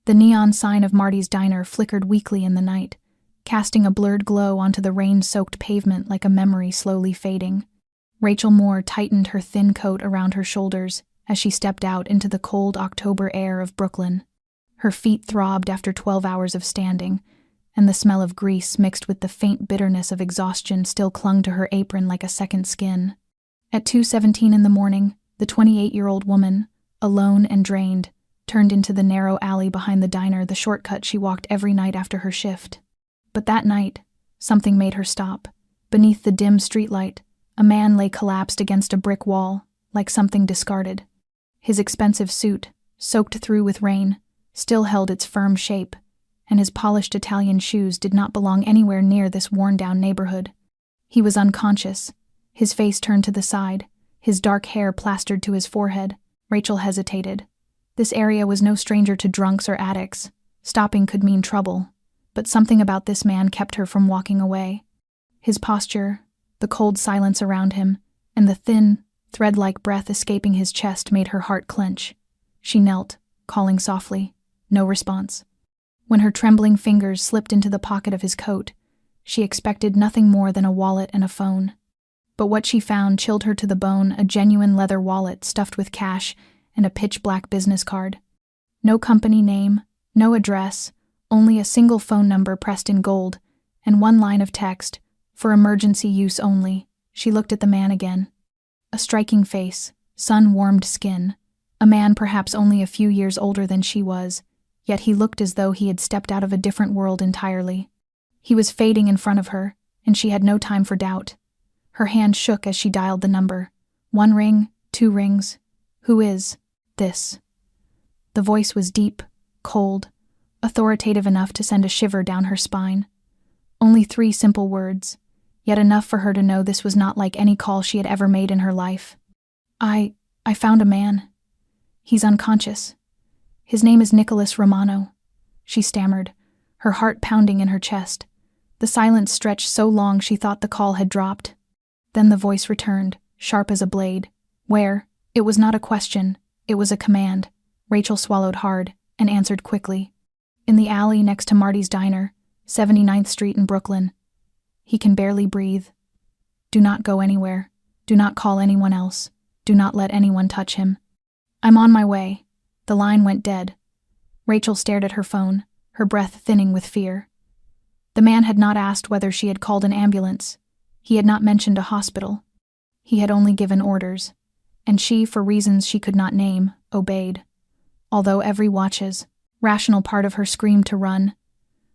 The neon sign of Marty's diner flickered weakly in the night, casting a blurred glow onto the rain-soaked pavement like a memory slowly fading. Rachel Moore tightened her thin coat around her shoulders as she stepped out into the cold October air of Brooklyn. Her feet throbbed after 12 hours of standing, and the smell of grease mixed with the faint bitterness of exhaustion still clung to her apron like a second skin. At 2:17 in the morning, the 28-year-old woman, alone and drained, turned into the narrow alley behind the diner, the shortcut she walked every night after her shift. But that night, something made her stop. Beneath the dim streetlight, a man lay collapsed against a brick wall, like something discarded. His expensive suit, soaked through with rain, still held its firm shape, and his polished Italian shoes did not belong anywhere near this worn-down neighborhood. He was unconscious, his face turned to the side, his dark hair plastered to his forehead. Rachel hesitated. This area was no stranger to drunks or addicts. Stopping could mean trouble, but something about this man kept her from walking away. His posture, the cold silence around him, and the thin, thread-like breath escaping his chest made her heart clench. She knelt, calling softly. No response. When her trembling fingers slipped into the pocket of his coat, she expected nothing more than a wallet and a phone. But what she found chilled her to the bone, a genuine leather wallet stuffed with cash and a pitch-black business card. No company name, no address, only a single phone number pressed in gold, and one line of text, for emergency use only. She looked at the man again. A striking face, sun-warmed skin, a man perhaps only a few years older than she was, yet he looked as though he had stepped out of a different world entirely. He was fading in front of her, and she had no time for doubt. Her hand shook as she dialed the number. 1 ring, 2 rings. Who is this? The voice was deep, cold, authoritative enough to send a shiver down her spine. Only 3 simple words, yet enough for her to know this was not like any call she had ever made in her life. I found a man. He's unconscious. His name is Nicholas Romano, she stammered, her heart pounding in her chest. The silence stretched so long she thought the call had dropped. Then the voice returned, sharp as a blade. Where? It was not a question, it was a command. Rachel swallowed hard and answered quickly. In the alley next to Marty's diner, 79th Street in Brooklyn. He can barely breathe. Do not go anywhere. Do not call anyone else. Do not let anyone touch him. I'm on my way. The line went dead. Rachel stared at her phone, her breath thinning with fear. The man had not asked whether she had called an ambulance. He had not mentioned a hospital. He had only given orders, and she, for reasons she could not name, obeyed. Although every watch's rational part of her screamed to run,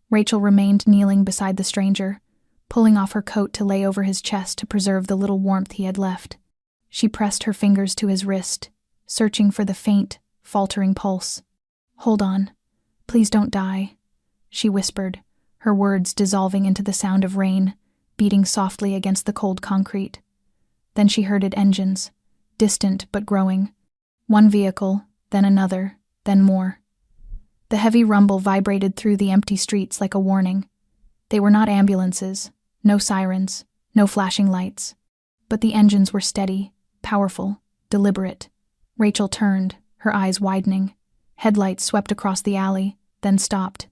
Rachel remained kneeling beside the stranger, pulling off her coat to lay over his chest to preserve the little warmth he had left. She pressed her fingers to his wrist, searching for the faint, faltering pulse. Hold on. Please don't die, she whispered, her words dissolving into the sound of rain, beating softly against the cold concrete. Then she heard engines, distant but growing. One vehicle, then another, then more. The heavy rumble vibrated through the empty streets like a warning. They were not ambulances, no sirens, no flashing lights. But the engines were steady, powerful, deliberate. Rachel turned, her eyes widening. Headlights swept across the alley, then stopped.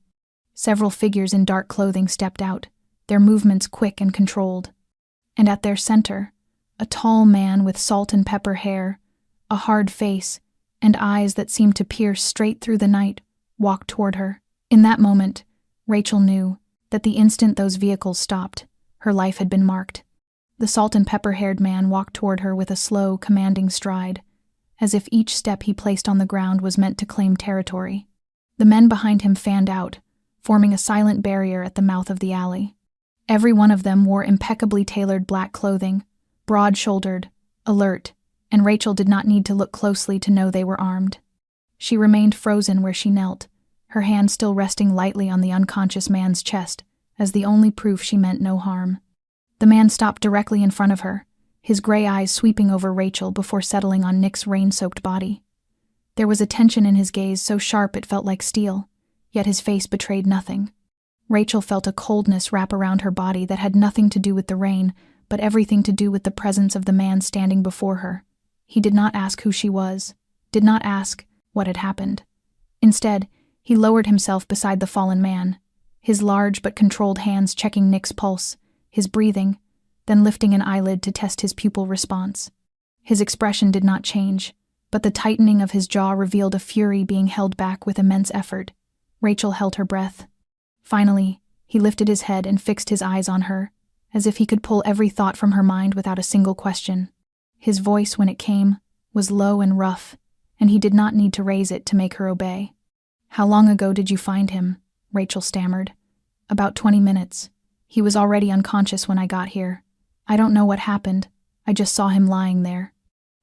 Several figures in dark clothing stepped out, their movements quick and controlled. And at their center, a tall man with salt and pepper hair, a hard face, and eyes that seemed to pierce straight through the night, walked toward her. In that moment, Rachel knew that the instant those vehicles stopped, her life had been marked. The salt and pepper-haired man walked toward her with a slow, commanding stride, as if each step he placed on the ground was meant to claim territory. The men behind him fanned out, forming a silent barrier at the mouth of the alley. Every one of them wore impeccably tailored black clothing, broad-shouldered, alert, and Rachel did not need to look closely to know they were armed. She remained frozen where she knelt, her hand still resting lightly on the unconscious man's chest, as the only proof she meant no harm. The man stopped directly in front of her, his gray eyes sweeping over Rachel before settling on Nick's rain-soaked body. There was a tension in his gaze so sharp it felt like steel, yet his face betrayed nothing. Rachel felt a coldness wrap around her body that had nothing to do with the rain, but everything to do with the presence of the man standing before her. He did not ask who she was, did not ask what had happened. Instead, He lowered himself beside the fallen man, his large but controlled hands checking Nick's pulse, his breathing, then lifting an eyelid to test his pupil response. His expression did not change, but the tightening of his jaw revealed a fury being held back with immense effort. Rachel held her breath. Finally, he lifted his head and fixed his eyes on her, as if he could pull every thought from her mind without a single question. His voice, when it came, was low and rough, and he did not need to raise it to make her obey. "How long ago did you find him?" Rachel stammered. "About 20 minutes. He was already unconscious when I got here. I don't know what happened. I just saw him lying there."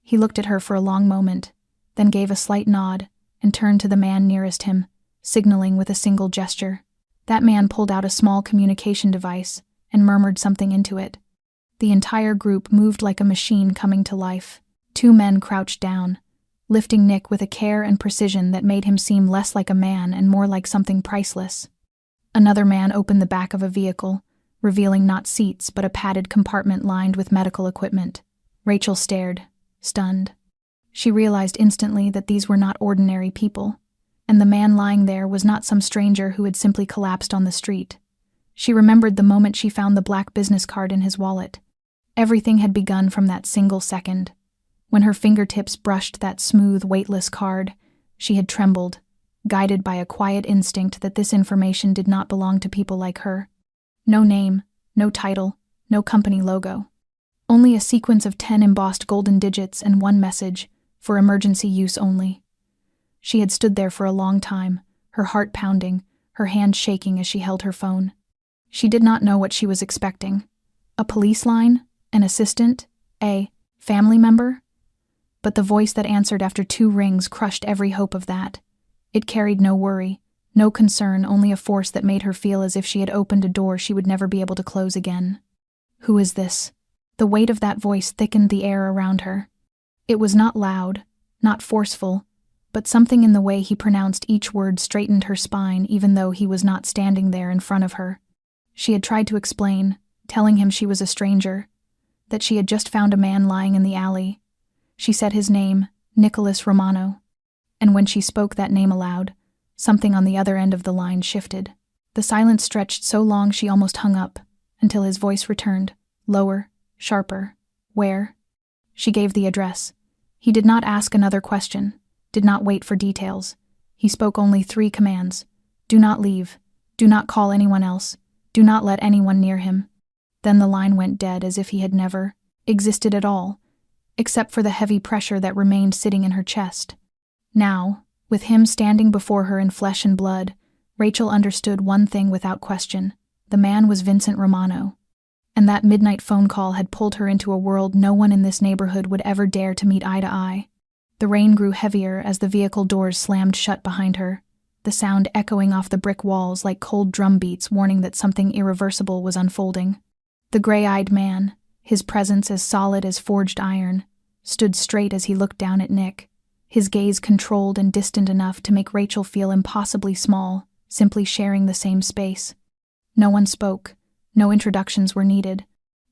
He looked at her for a long moment, then gave a slight nod and turned to the man nearest him, signaling with a single gesture. That man pulled out a small communication device and murmured something into it. The entire group moved like a machine coming to life. 2 men crouched down, lifting Nick with a care and precision that made him seem less like a man and more like something priceless. Another man opened the back of a vehicle, revealing not seats but a padded compartment lined with medical equipment. Rachel stared, stunned. She realized instantly that these were not ordinary people, and the man lying there was not some stranger who had simply collapsed on the street. She remembered the moment she found the black business card in his wallet. Everything had begun from that single second. When her fingertips brushed that smooth, weightless card, she had trembled, guided by a quiet instinct that this information did not belong to people like her. No name, no title, no company logo. Only a sequence of 10 embossed golden digits and one message, for emergency use only. She had stood there for a long time, her heart pounding, her hand shaking as she held her phone. She did not know what she was expecting. A police line? An assistant? A family member? But the voice that answered after 2 rings crushed every hope of that. It carried no worry, no concern, only a force that made her feel as if she had opened a door she would never be able to close again. Who is this? The weight of that voice thickened the air around her. It was not loud, not forceful, but something in the way he pronounced each word straightened her spine even though he was not standing there in front of her. She had tried to explain, telling him she was a stranger, that she had just found a man lying in the alley. She said his name, Nicholas Romano. And when she spoke that name aloud, something on the other end of the line shifted. The silence stretched so long she almost hung up, until his voice returned, lower, sharper. Where? She gave the address. He did not ask another question, did not wait for details. He spoke only 3 commands. Do not leave. Do not call anyone else. Do not let anyone near him. Then the line went dead as if he had never existed at all, except for the heavy pressure that remained sitting in her chest. Now, with him standing before her in flesh and blood, Rachel understood one thing without question. The man was Vincent Romano. And that midnight phone call had pulled her into a world no one in this neighborhood would ever dare to meet eye to eye. The rain grew heavier as the vehicle doors slammed shut behind her, the sound echoing off the brick walls like cold drum beats warning that something irreversible was unfolding. The gray-eyed man, his presence as solid as forged iron, stood straight as he looked down at Nick, his gaze controlled and distant enough to make Rachel feel impossibly small, simply sharing the same space. No one spoke. No introductions were needed.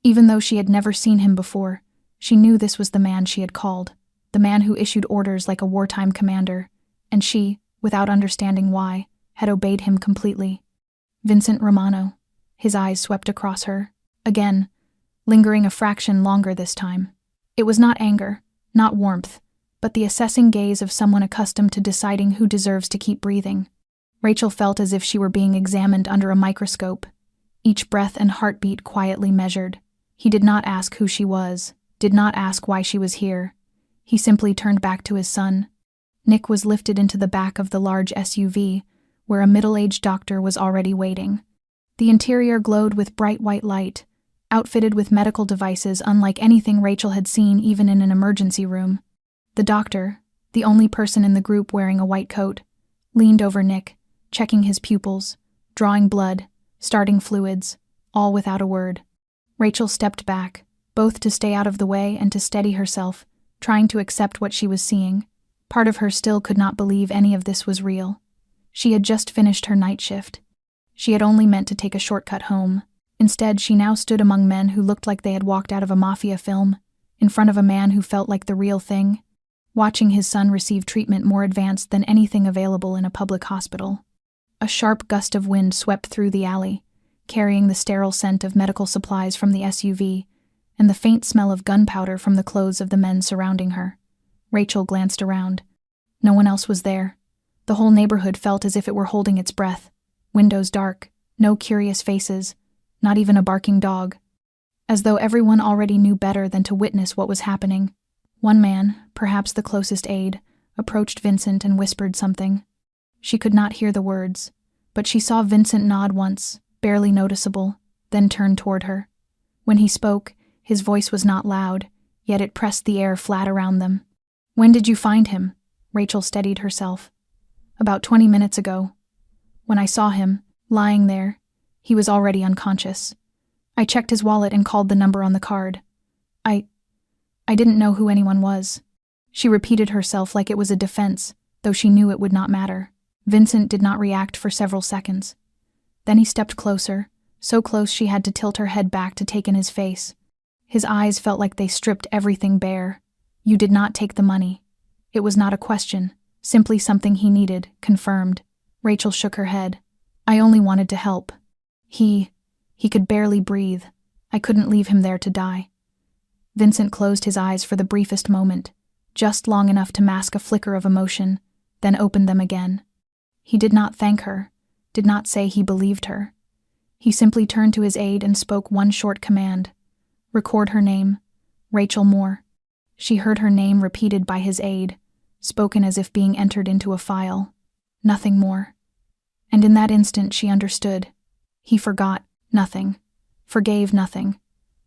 Even though she had never seen him before, she knew this was the man she had called, the man who issued orders like a wartime commander, and she, without understanding why, had obeyed him completely. Vincent Romano. His eyes swept across her, again, lingering a fraction longer this time. It was not anger, not warmth, but the assessing gaze of someone accustomed to deciding who deserves to keep breathing. Rachel felt as if she were being examined under a microscope, each breath and heartbeat quietly measured. He did not ask who she was, did not ask why she was here. He simply turned back to his son. Nick was lifted into the back of the large SUV, where a middle-aged doctor was already waiting. The interior glowed with bright white light, outfitted with medical devices unlike anything Rachel had seen even in an emergency room. The doctor, the only person in the group wearing a white coat, leaned over Nick, checking his pupils, drawing blood, starting fluids, all without a word. Rachel stepped back, both to stay out of the way and to steady herself, trying to accept what she was seeing. Part of her still could not believe any of this was real. She had just finished her night shift. She had only meant to take a shortcut home. Instead, she now stood among men who looked like they had walked out of a Mafia film, in front of a man who felt like the real thing. watching his son receive treatment more advanced than anything available in a public hospital. A sharp gust of wind swept through the alley, carrying the sterile scent of medical supplies from the SUV and the faint smell of gunpowder from the clothes of the men surrounding her. Rachel glanced around. No one else was there. The whole neighborhood felt as if it were holding its breath. Windows dark, no curious faces, not even a barking dog. As though everyone already knew better than to witness what was happening. One man, perhaps the closest aide, approached Vincent and whispered something. She could not hear the words, but she saw Vincent nod once, barely noticeable, then turn toward her. When he spoke, his voice was not loud, yet it pressed the air flat around them. "When did you find him?" Rachel steadied herself. "About 20 minutes ago. When I saw him, lying there, he was already unconscious. I checked his wallet and called the number on the card. I didn't know who anyone was." She repeated herself like it was a defense, though she knew it would not matter. Vincent did not react for several seconds. Then he stepped closer, so close she had to tilt her head back to take in his face. His eyes felt like they stripped everything bare. "You did not take the money." It was not a question, simply something he needed, confirmed. Rachel shook her head. "I only wanted to help. He could barely breathe. I couldn't leave him there to die." Vincent closed his eyes for the briefest moment, just long enough to mask a flicker of emotion, then opened them again. He did not thank her, did not say he believed her. He simply turned to his aide and spoke one short command. "Record her name, Rachel Moore." She heard her name repeated by his aide, spoken as if being entered into a file. Nothing more. And in that instant she understood. He forgot nothing, forgave nothing,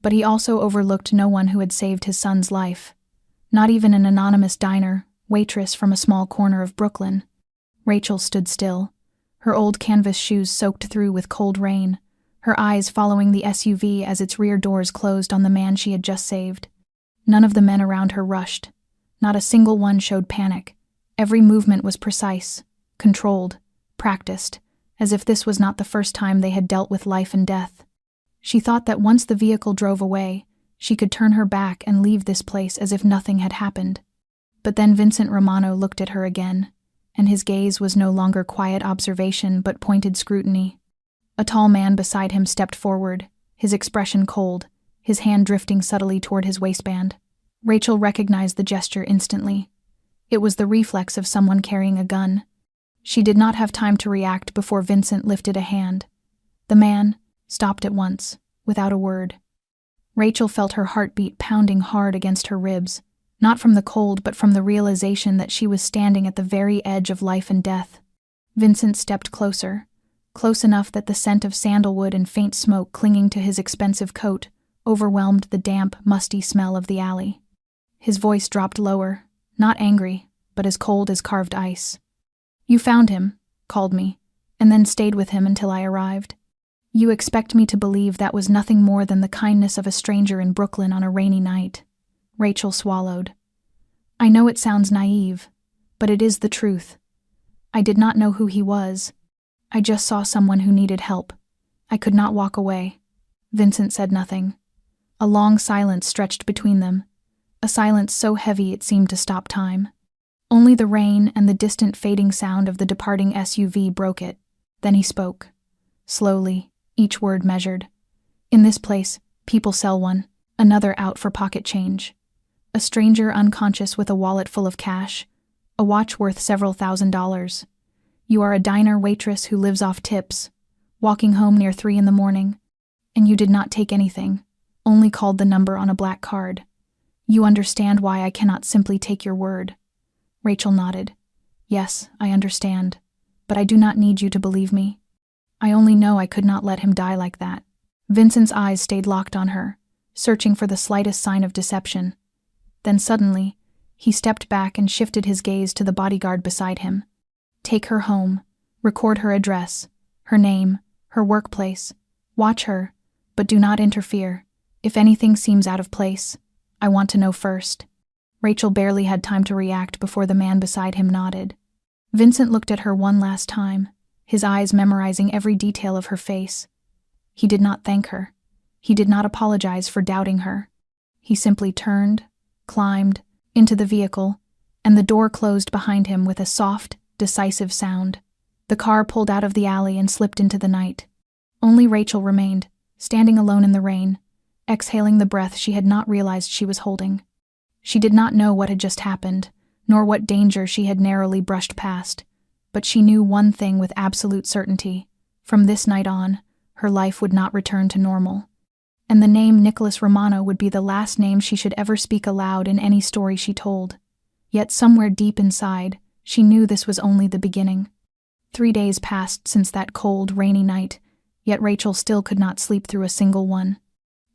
but he also overlooked no one who had saved his son's life. Not even an anonymous diner, waitress from a small corner of Brooklyn. Rachel stood still, her old canvas shoes soaked through with cold rain, her eyes following the SUV as its rear doors closed on the man she had just saved. None of the men around her rushed. Not a single one showed panic. Every movement was precise, controlled, practiced, as if this was not the first time they had dealt with life and death. She thought that once the vehicle drove away, she could turn her back and leave this place as if nothing had happened. But then Vincent Romano looked at her again, and his gaze was no longer quiet observation but pointed scrutiny. A tall man beside him stepped forward, his expression cold, his hand drifting subtly toward his waistband. Rachel recognized the gesture instantly. It was the reflex of someone carrying a gun. She did not have time to react before Vincent lifted a hand. The man stopped at once, without a word. Rachel felt her heartbeat pounding hard against her ribs, not from the cold but from the realization that she was standing at the very edge of life and death. Vincent stepped closer, close enough that the scent of sandalwood and faint smoke clinging to his expensive coat overwhelmed the damp, musty smell of the alley. His voice dropped lower, not angry, but as cold as carved ice. "You found him, called me, and then stayed with him until I arrived. You expect me to believe that was nothing more than the kindness of a stranger in Brooklyn on a rainy night." Rachel swallowed. "I know it sounds naive, but it is the truth. I did not know who he was. I just saw someone who needed help. I could not walk away." Vincent said nothing. A long silence stretched between them, a silence so heavy it seemed to stop time. Only the rain and the distant fading sound of the departing SUV broke it. Then he spoke. Slowly, each word measured. "In this place, people sell one, another out for pocket change. A stranger unconscious with a wallet full of cash, a watch worth several $1,000s. You are a diner waitress who lives off tips, walking home near 3 in the morning, and you did not take anything, only called the number on a black card. You understand why I cannot simply take your word." Rachel nodded. "Yes, I understand, but I do not need you to believe me. I only know I could not let him die like that." Vincent's eyes stayed locked on her, searching for the slightest sign of deception. Then suddenly, he stepped back and shifted his gaze to the bodyguard beside him. "Take her home, record her address, her name, her workplace. Watch her, but do not interfere. If anything seems out of place, I want to know first." Rachel barely had time to react before the man beside him nodded. Vincent looked at her one last time, his eyes memorizing every detail of her face. He did not thank her. He did not apologize for doubting her. He simply turned, climbed, into the vehicle, and the door closed behind him with a soft, decisive sound. The car pulled out of the alley and slipped into the night. Only Rachel remained, standing alone in the rain, exhaling the breath she had not realized she was holding. She did not know what had just happened, nor what danger she had narrowly brushed past, but she knew one thing with absolute certainty. From this night on, her life would not return to normal. And the name Nicholas Romano would be the last name she should ever speak aloud in any story she told. Yet somewhere deep inside, she knew this was only the beginning. 3 days passed since that cold, rainy night, yet Rachel still could not sleep through a single one.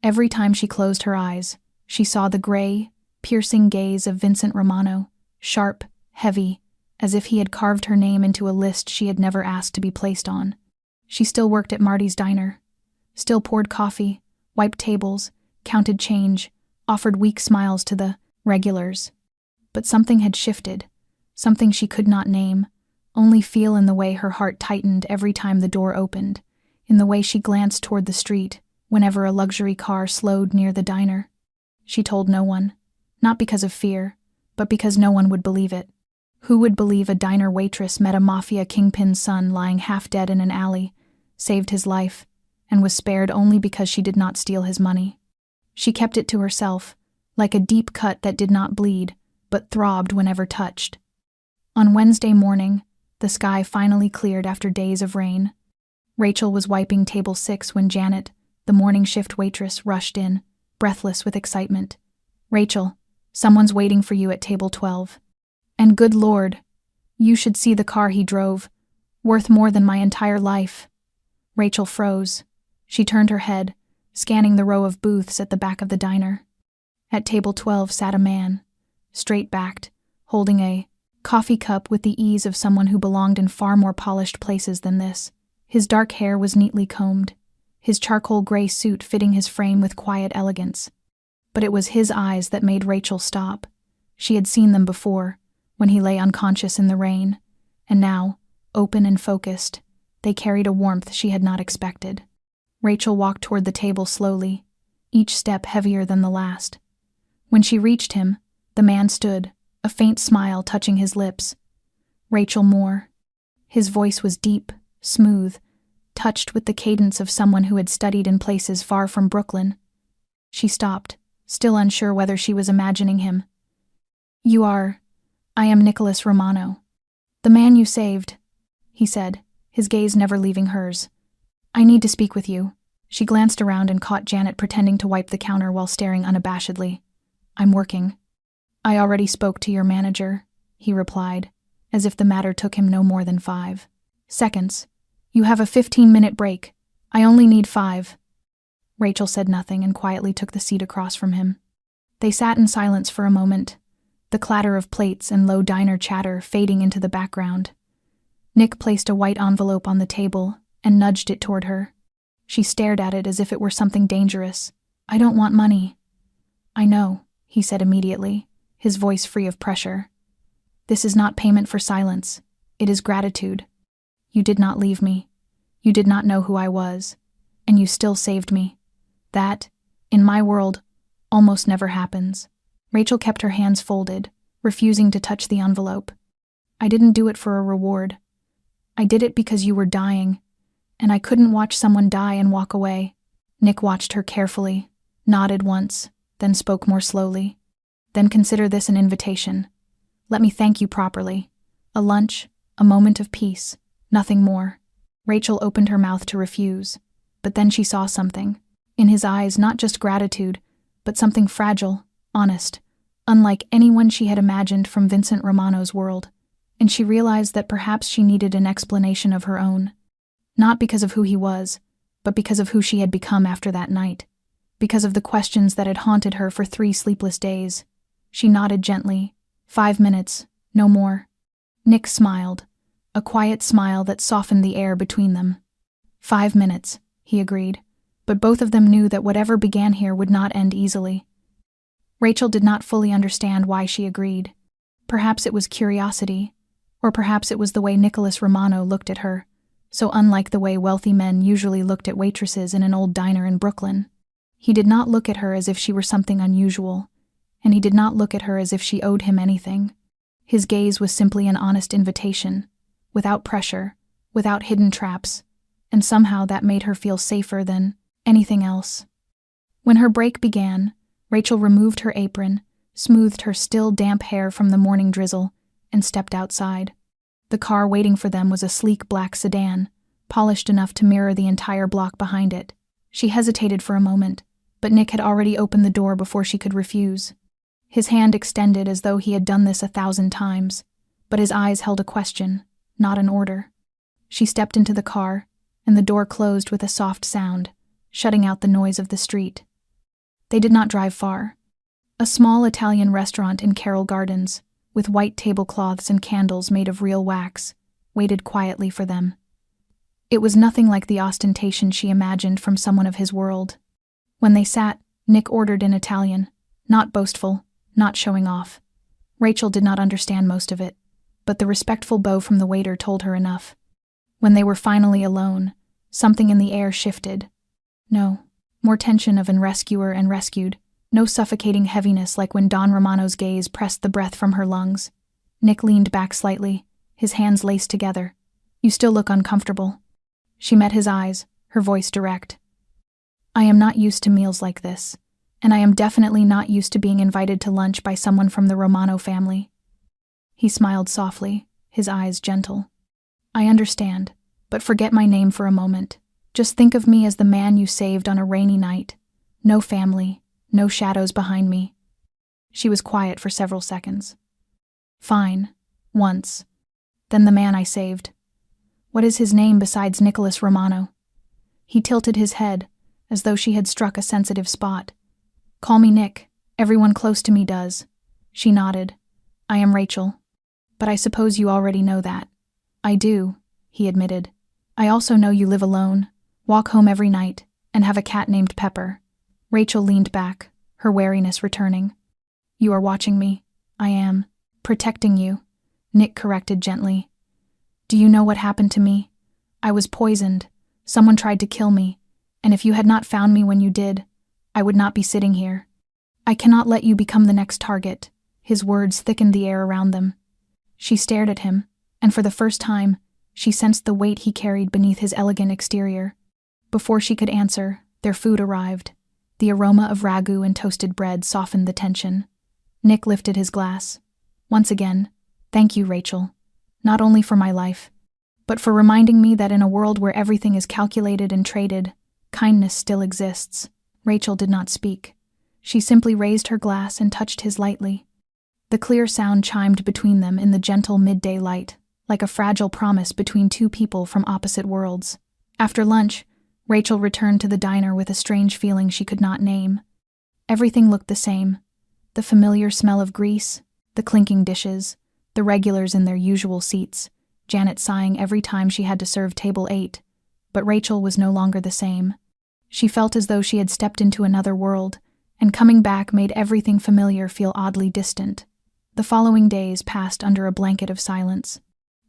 Every time she closed her eyes, she saw the gray, piercing gaze of Vincent Romano, sharp, heavy, as if he had carved her name into a list she had never asked to be placed on. She still worked at Marty's diner, still poured coffee, wiped tables, counted change, offered weak smiles to the regulars. But something had shifted, something she could not name, only feel in the way her heart tightened every time the door opened, in the way she glanced toward the street whenever a luxury car slowed near the diner. She told no one, not because of fear, but because no one would believe it. Who would believe a diner waitress met a Mafia kingpin's son lying half dead in an alley, saved his life, and was spared only because she did not steal his money? She kept it to herself, like a deep cut that did not bleed, but throbbed whenever touched. On Wednesday morning, the sky finally cleared after days of rain. Rachel was wiping table 6 when Janet, the morning shift waitress, rushed in, breathless with excitement. "Rachel, someone's waiting for you at table 12. And good Lord, you should see the car he drove, worth more than my entire life." Rachel froze. She turned her head, scanning the row of booths at the back of the diner. At table 12 sat a man, straight-backed, holding a coffee cup with the ease of someone who belonged in far more polished places than this. His dark hair was neatly combed, his charcoal gray suit fitting his frame with quiet elegance. But it was his eyes that made Rachel stop. She had seen them before, when he lay unconscious in the rain, and now, open and focused, they carried a warmth she had not expected. Rachel walked toward the table slowly, each step heavier than the last. When she reached him, the man stood, a faint smile touching his lips. Rachel Moore. His voice was deep, smooth, touched with the cadence of someone who had studied in places far from Brooklyn. She stopped, still unsure whether she was imagining him. I am Nicholas Romano. The man you saved," he said, his gaze never leaving hers. "I need to speak with you." She glanced around and caught Janet pretending to wipe the counter while staring unabashedly. "I'm working." "I already spoke to your manager," he replied, as if the matter took him no more than 5 seconds. "You have a 15-minute break. I only need 5. Rachel said nothing and quietly took the seat across from him. They sat in silence for a moment, the clatter of plates and low diner chatter fading into the background. Nick placed a white envelope on the table and nudged it toward her. She stared at it as if it were something dangerous. "I don't want money." "I know," he said immediately, his voice free of pressure. "This is not payment for silence. It is gratitude. You did not leave me. You did not know who I was. And you still saved me. That, in my world, almost never happens." Rachel kept her hands folded, refusing to touch the envelope. "I didn't do it for a reward. I did it because you were dying, and I couldn't watch someone die and walk away." Nick watched her carefully, nodded once, then spoke more slowly. "Then consider this an invitation. Let me thank you properly. A lunch, a moment of peace, nothing more." Rachel opened her mouth to refuse, but then she saw something. In his eyes, not just gratitude, but something fragile, honest, unlike anyone she had imagined from Vincent Romano's world, and she realized that perhaps she needed an explanation of her own. Not because of who he was, but because of who she had become after that night, because of the questions that had haunted her for 3 sleepless days. She nodded gently. 5 minutes, no more. Nick smiled, a quiet smile that softened the air between them. 5 minutes, he agreed, but both of them knew that whatever began here would not end easily. Rachel did not fully understand why she agreed. Perhaps it was curiosity, or perhaps it was the way Nicholas Romano looked at her, so unlike the way wealthy men usually looked at waitresses in an old diner in Brooklyn. He did not look at her as if she were something unusual, and he did not look at her as if she owed him anything. His gaze was simply an honest invitation, without pressure, without hidden traps, and somehow that made her feel safer than anything else. When her break began, Rachel removed her apron, smoothed her still damp hair from the morning drizzle, and stepped outside. The car waiting for them was a sleek black sedan, polished enough to mirror the entire block behind it. She hesitated for a moment, but Nick had already opened the door before she could refuse. His hand extended as though he had done this 1,000 times, but his eyes held a question, not an order. She stepped into the car, and the door closed with a soft sound, shutting out the noise of the street. They did not drive far. A small Italian restaurant in Carroll Gardens, with white tablecloths and candles made of real wax, waited quietly for them. It was nothing like the ostentation she imagined from someone of his world. When they sat, Nick ordered in Italian, not boastful, not showing off. Rachel did not understand most of it, but the respectful bow from the waiter told her enough. When they were finally alone, something in the air shifted. No, more tension of an rescuer and rescued, no suffocating heaviness like when Don Romano's gaze pressed the breath from her lungs. Nick leaned back slightly, his hands laced together. "You still look uncomfortable." She met his eyes, her voice direct. "I am not used to meals like this, and I am definitely not used to being invited to lunch by someone from the Romano family." He smiled softly, his eyes gentle. "I understand, but forget my name for a moment. Just think of me as the man you saved on a rainy night. No family, no shadows behind me." She was quiet for several seconds. "Fine, once. Then the man I saved. What is his name besides Nicholas Romano?" He tilted his head, as though she had struck a sensitive spot. "Call me Nick. Everyone close to me does." She nodded. "I am Rachel. But I suppose you already know that." "I do," he admitted. "I also know you live alone, walk home every night, and have a cat named Pepper." Rachel leaned back, her wariness returning. "You are watching me." "I am. Protecting you," Nick corrected gently. "Do you know what happened to me? I was poisoned. Someone tried to kill me, and if you had not found me when you did, I would not be sitting here. I cannot let you become the next target." His words thickened the air around them. She stared at him, and for the first time, she sensed the weight he carried beneath his elegant exterior. Before she could answer, their food arrived. The aroma of ragu and toasted bread softened the tension. Nick lifted his glass. "Once again, thank you, Rachel. Not only for my life, but for reminding me that in a world where everything is calculated and traded, kindness still exists." Rachel did not speak. She simply raised her glass and touched his lightly. The clear sound chimed between them in the gentle midday light, like a fragile promise between two people from opposite worlds. After lunch, Rachel returned to the diner with a strange feeling she could not name. Everything looked the same. The familiar smell of grease, the clinking dishes, the regulars in their usual seats, Janet sighing every time she had to serve table 8. But Rachel was no longer the same. She felt as though she had stepped into another world, and coming back made everything familiar feel oddly distant. The following days passed under a blanket of silence.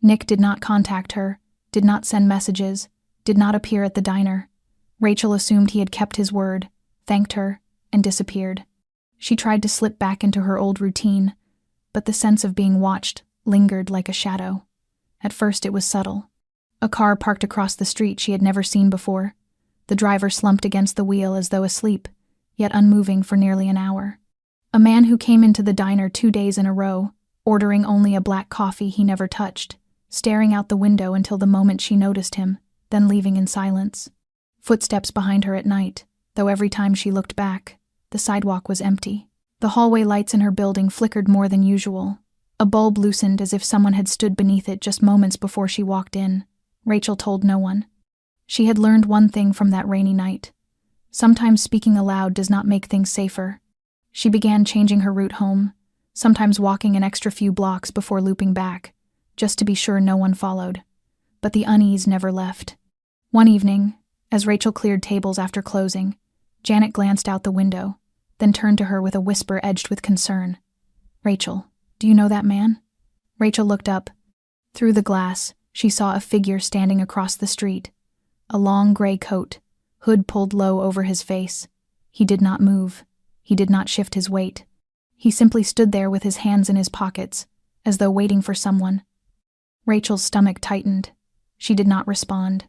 Nick did not contact her, did not send messages, did not appear at the diner. Rachel assumed he had kept his word, thanked her, and disappeared. She tried to slip back into her old routine, but the sense of being watched lingered like a shadow. At first it was subtle. A car parked across the street she had never seen before. The driver slumped against the wheel as though asleep, yet unmoving for nearly an hour. A man who came into the diner 2 days in a row, ordering only a black coffee he never touched, staring out the window until the moment she noticed him, then leaving in silence. Footsteps behind her at night, though every time she looked back, the sidewalk was empty. The hallway lights in her building flickered more than usual. A bulb loosened as if someone had stood beneath it just moments before she walked in. Rachel told no one. She had learned one thing from that rainy night. Sometimes speaking aloud does not make things safer. She began changing her route home, sometimes walking an extra few blocks before looping back, just to be sure no one followed. But the unease never left. One evening, as Rachel cleared tables after closing, Janet glanced out the window, then turned to her with a whisper edged with concern. "Rachel, do you know that man?" Rachel looked up. Through the glass, she saw a figure standing across the street. A long gray coat, hood pulled low over his face. He did not move. He did not shift his weight. He simply stood there with his hands in his pockets, as though waiting for someone. Rachel's stomach tightened. She did not respond.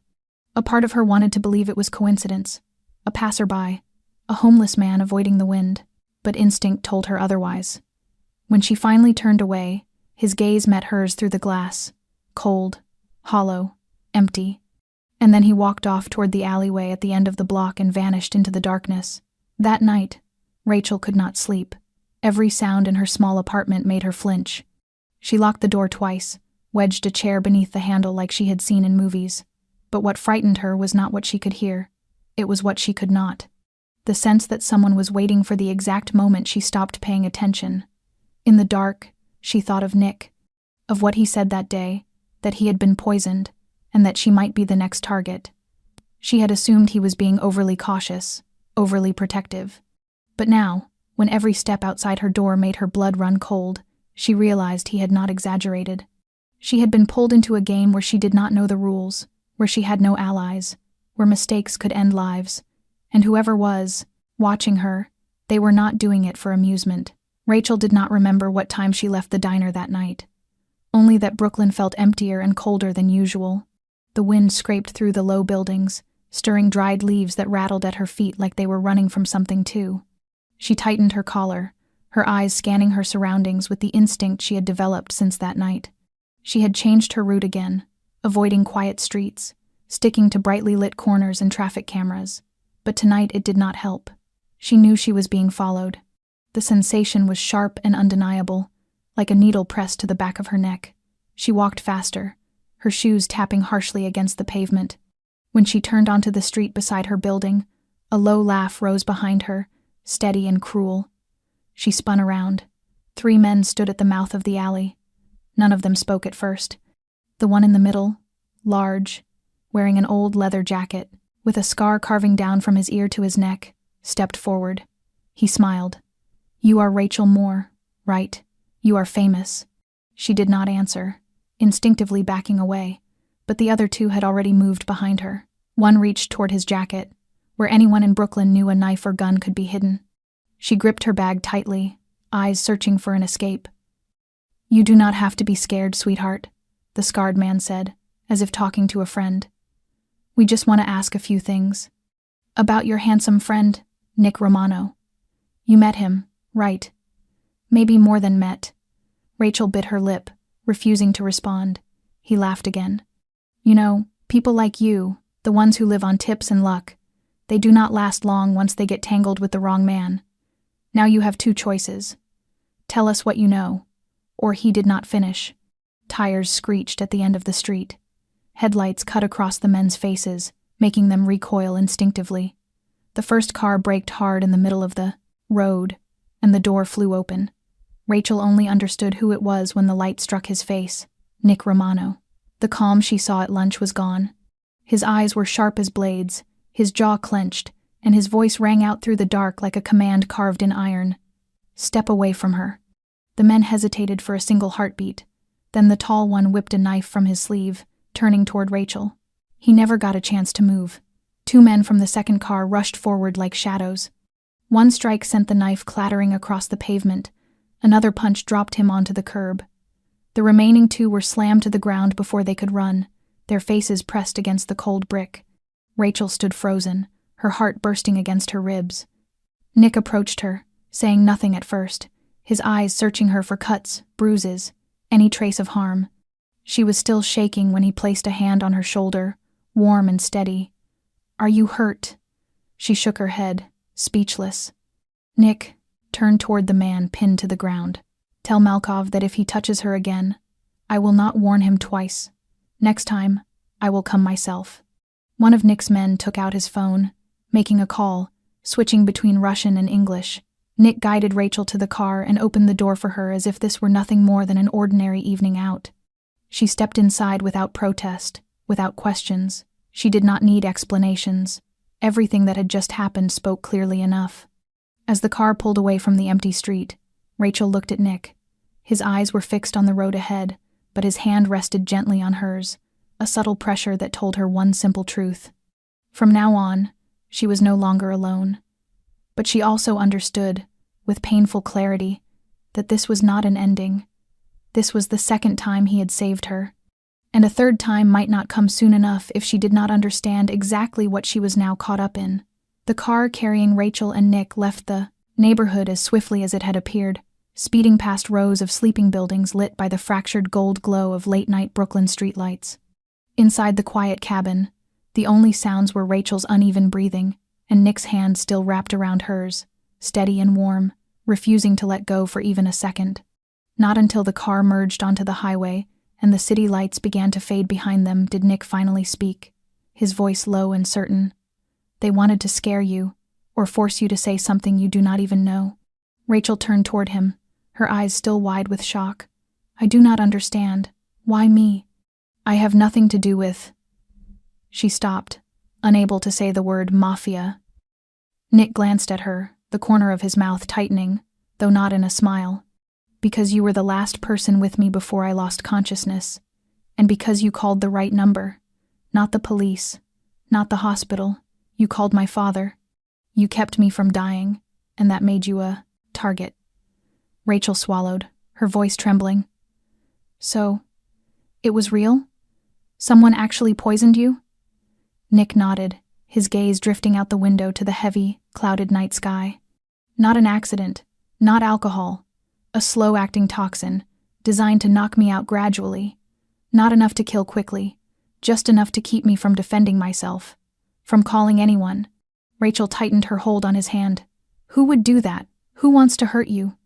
A part of her wanted to believe it was coincidence, a passerby, a homeless man avoiding the wind, but instinct told her otherwise. When she finally turned away, his gaze met hers through the glass, cold, hollow, empty. And then he walked off toward the alleyway at the end of the block and vanished into the darkness. That night, Rachel could not sleep. Every sound in her small apartment made her flinch. She locked the door twice, wedged a chair beneath the handle like she had seen in movies. But what frightened her was not what she could hear. It was what she could not. The sense that someone was waiting for the exact moment she stopped paying attention. In the dark, she thought of Nick, of what he said that day, that he had been poisoned, and that she might be the next target. She had assumed he was being overly cautious, overly protective. But now, when every step outside her door made her blood run cold, she realized he had not exaggerated. She had been pulled into a game where she did not know the rules, where she had no allies, where mistakes could end lives. And whoever was watching her, they were not doing it for amusement. Rachel did not remember what time she left the diner that night. Only that Brooklyn felt emptier and colder than usual. The wind scraped through the low buildings, stirring dried leaves that rattled at her feet like they were running from something too. She tightened her collar, her eyes scanning her surroundings with the instinct she had developed since that night. She had changed her route again, avoiding quiet streets, sticking to brightly lit corners and traffic cameras. But tonight it did not help. She knew she was being followed. The sensation was sharp and undeniable, like a needle pressed to the back of her neck. She walked faster, her shoes tapping harshly against the pavement. When she turned onto the street beside her building, a low laugh rose behind her, steady and cruel. She spun around. 3 men stood at the mouth of the alley. None of them spoke at first. The one in the middle, large, wearing an old leather jacket, with a scar carving down from his ear to his neck, stepped forward. He smiled. "You are Rachel Moore, right? You are famous." She did not answer, instinctively backing away, but the other 2 had already moved behind her. One reached toward his jacket, where anyone in Brooklyn knew a knife or gun could be hidden. She gripped her bag tightly, eyes searching for an escape. "You do not have to be scared, sweetheart," the scarred man said, as if talking to a friend. "We just want to ask a few things. About your handsome friend, Nick Romano. You met him, right? Maybe more than met." Rachel bit her lip, refusing to respond. He laughed again. "You know, people like you, the ones who live on tips and luck, they do not last long once they get tangled with the wrong man. Now you have 2 choices. Tell us what you know." Or he did not finish. Tires screeched at the end of the street. Headlights cut across the men's faces, making them recoil instinctively. The first car braked hard in the middle of the road, and the door flew open. Rachel only understood who it was when the light struck his face. Nick Romano. The calm she saw at lunch was gone. His eyes were sharp as blades, his jaw clenched, and his voice rang out through the dark like a command carved in iron. "Step away from her." The men hesitated for a single heartbeat. Then the tall one whipped a knife from his sleeve, turning toward Rachel. He never got a chance to move. 2 men from the second car rushed forward like shadows. One strike sent the knife clattering across the pavement. Another punch dropped him onto the curb. The remaining 2 were slammed to the ground before they could run, their faces pressed against the cold brick. Rachel stood frozen, her heart bursting against her ribs. Nick approached her, saying nothing at first, his eyes searching her for cuts, bruises, any trace of harm. She was still shaking when he placed a hand on her shoulder, warm and steady. "Are you hurt?" She shook her head, speechless. Nick turned toward the man pinned to the ground. "Tell Malkov that if he touches her again, I will not warn him twice. Next time, I will come myself." One of Nick's men took out his phone, making a call, switching between Russian and English. Nick guided Rachel to the car and opened the door for her as if this were nothing more than an ordinary evening out. She stepped inside without protest, without questions. She did not need explanations. Everything that had just happened spoke clearly enough. As the car pulled away from the empty street, Rachel looked at Nick. His eyes were fixed on the road ahead, but his hand rested gently on hers, a subtle pressure that told her one simple truth. From now on, she was no longer alone. But she also understood, with painful clarity, that this was not an ending. This was the second time he had saved her. And a third time might not come soon enough if she did not understand exactly what she was now caught up in. The car carrying Rachel and Nick left the neighborhood as swiftly as it had appeared, speeding past rows of sleeping buildings lit by the fractured gold glow of late-night Brooklyn streetlights. Inside the quiet cabin, the only sounds were Rachel's uneven breathing and Nick's hand still wrapped around hers, steady and warm, refusing to let go for even a second. Not until the car merged onto the highway and the city lights began to fade behind them did Nick finally speak, his voice low and certain. "They wanted to scare you, or force you to say something you do not even know." Rachel turned toward him, her eyes still wide with shock. "I do not understand. Why me? I have nothing to do with—" She stopped, unable to say the word Mafia. Nick glanced at her, the corner of his mouth tightening, though not in a smile. "Because you were the last person with me before I lost consciousness, and because you called the right number. Not the police, not the hospital. You called my father. You kept me from dying, and that made you a target." Rachel swallowed, her voice trembling. "So, it was real? Someone actually poisoned you?" Nick nodded, his gaze drifting out the window to the heavy, clouded night sky. "Not an accident, not alcohol. A slow-acting toxin, designed to knock me out gradually. Not enough to kill quickly, just enough to keep me from defending myself, from calling anyone." Rachel tightened her hold on his hand. "Who would do that? Who wants to hurt you?"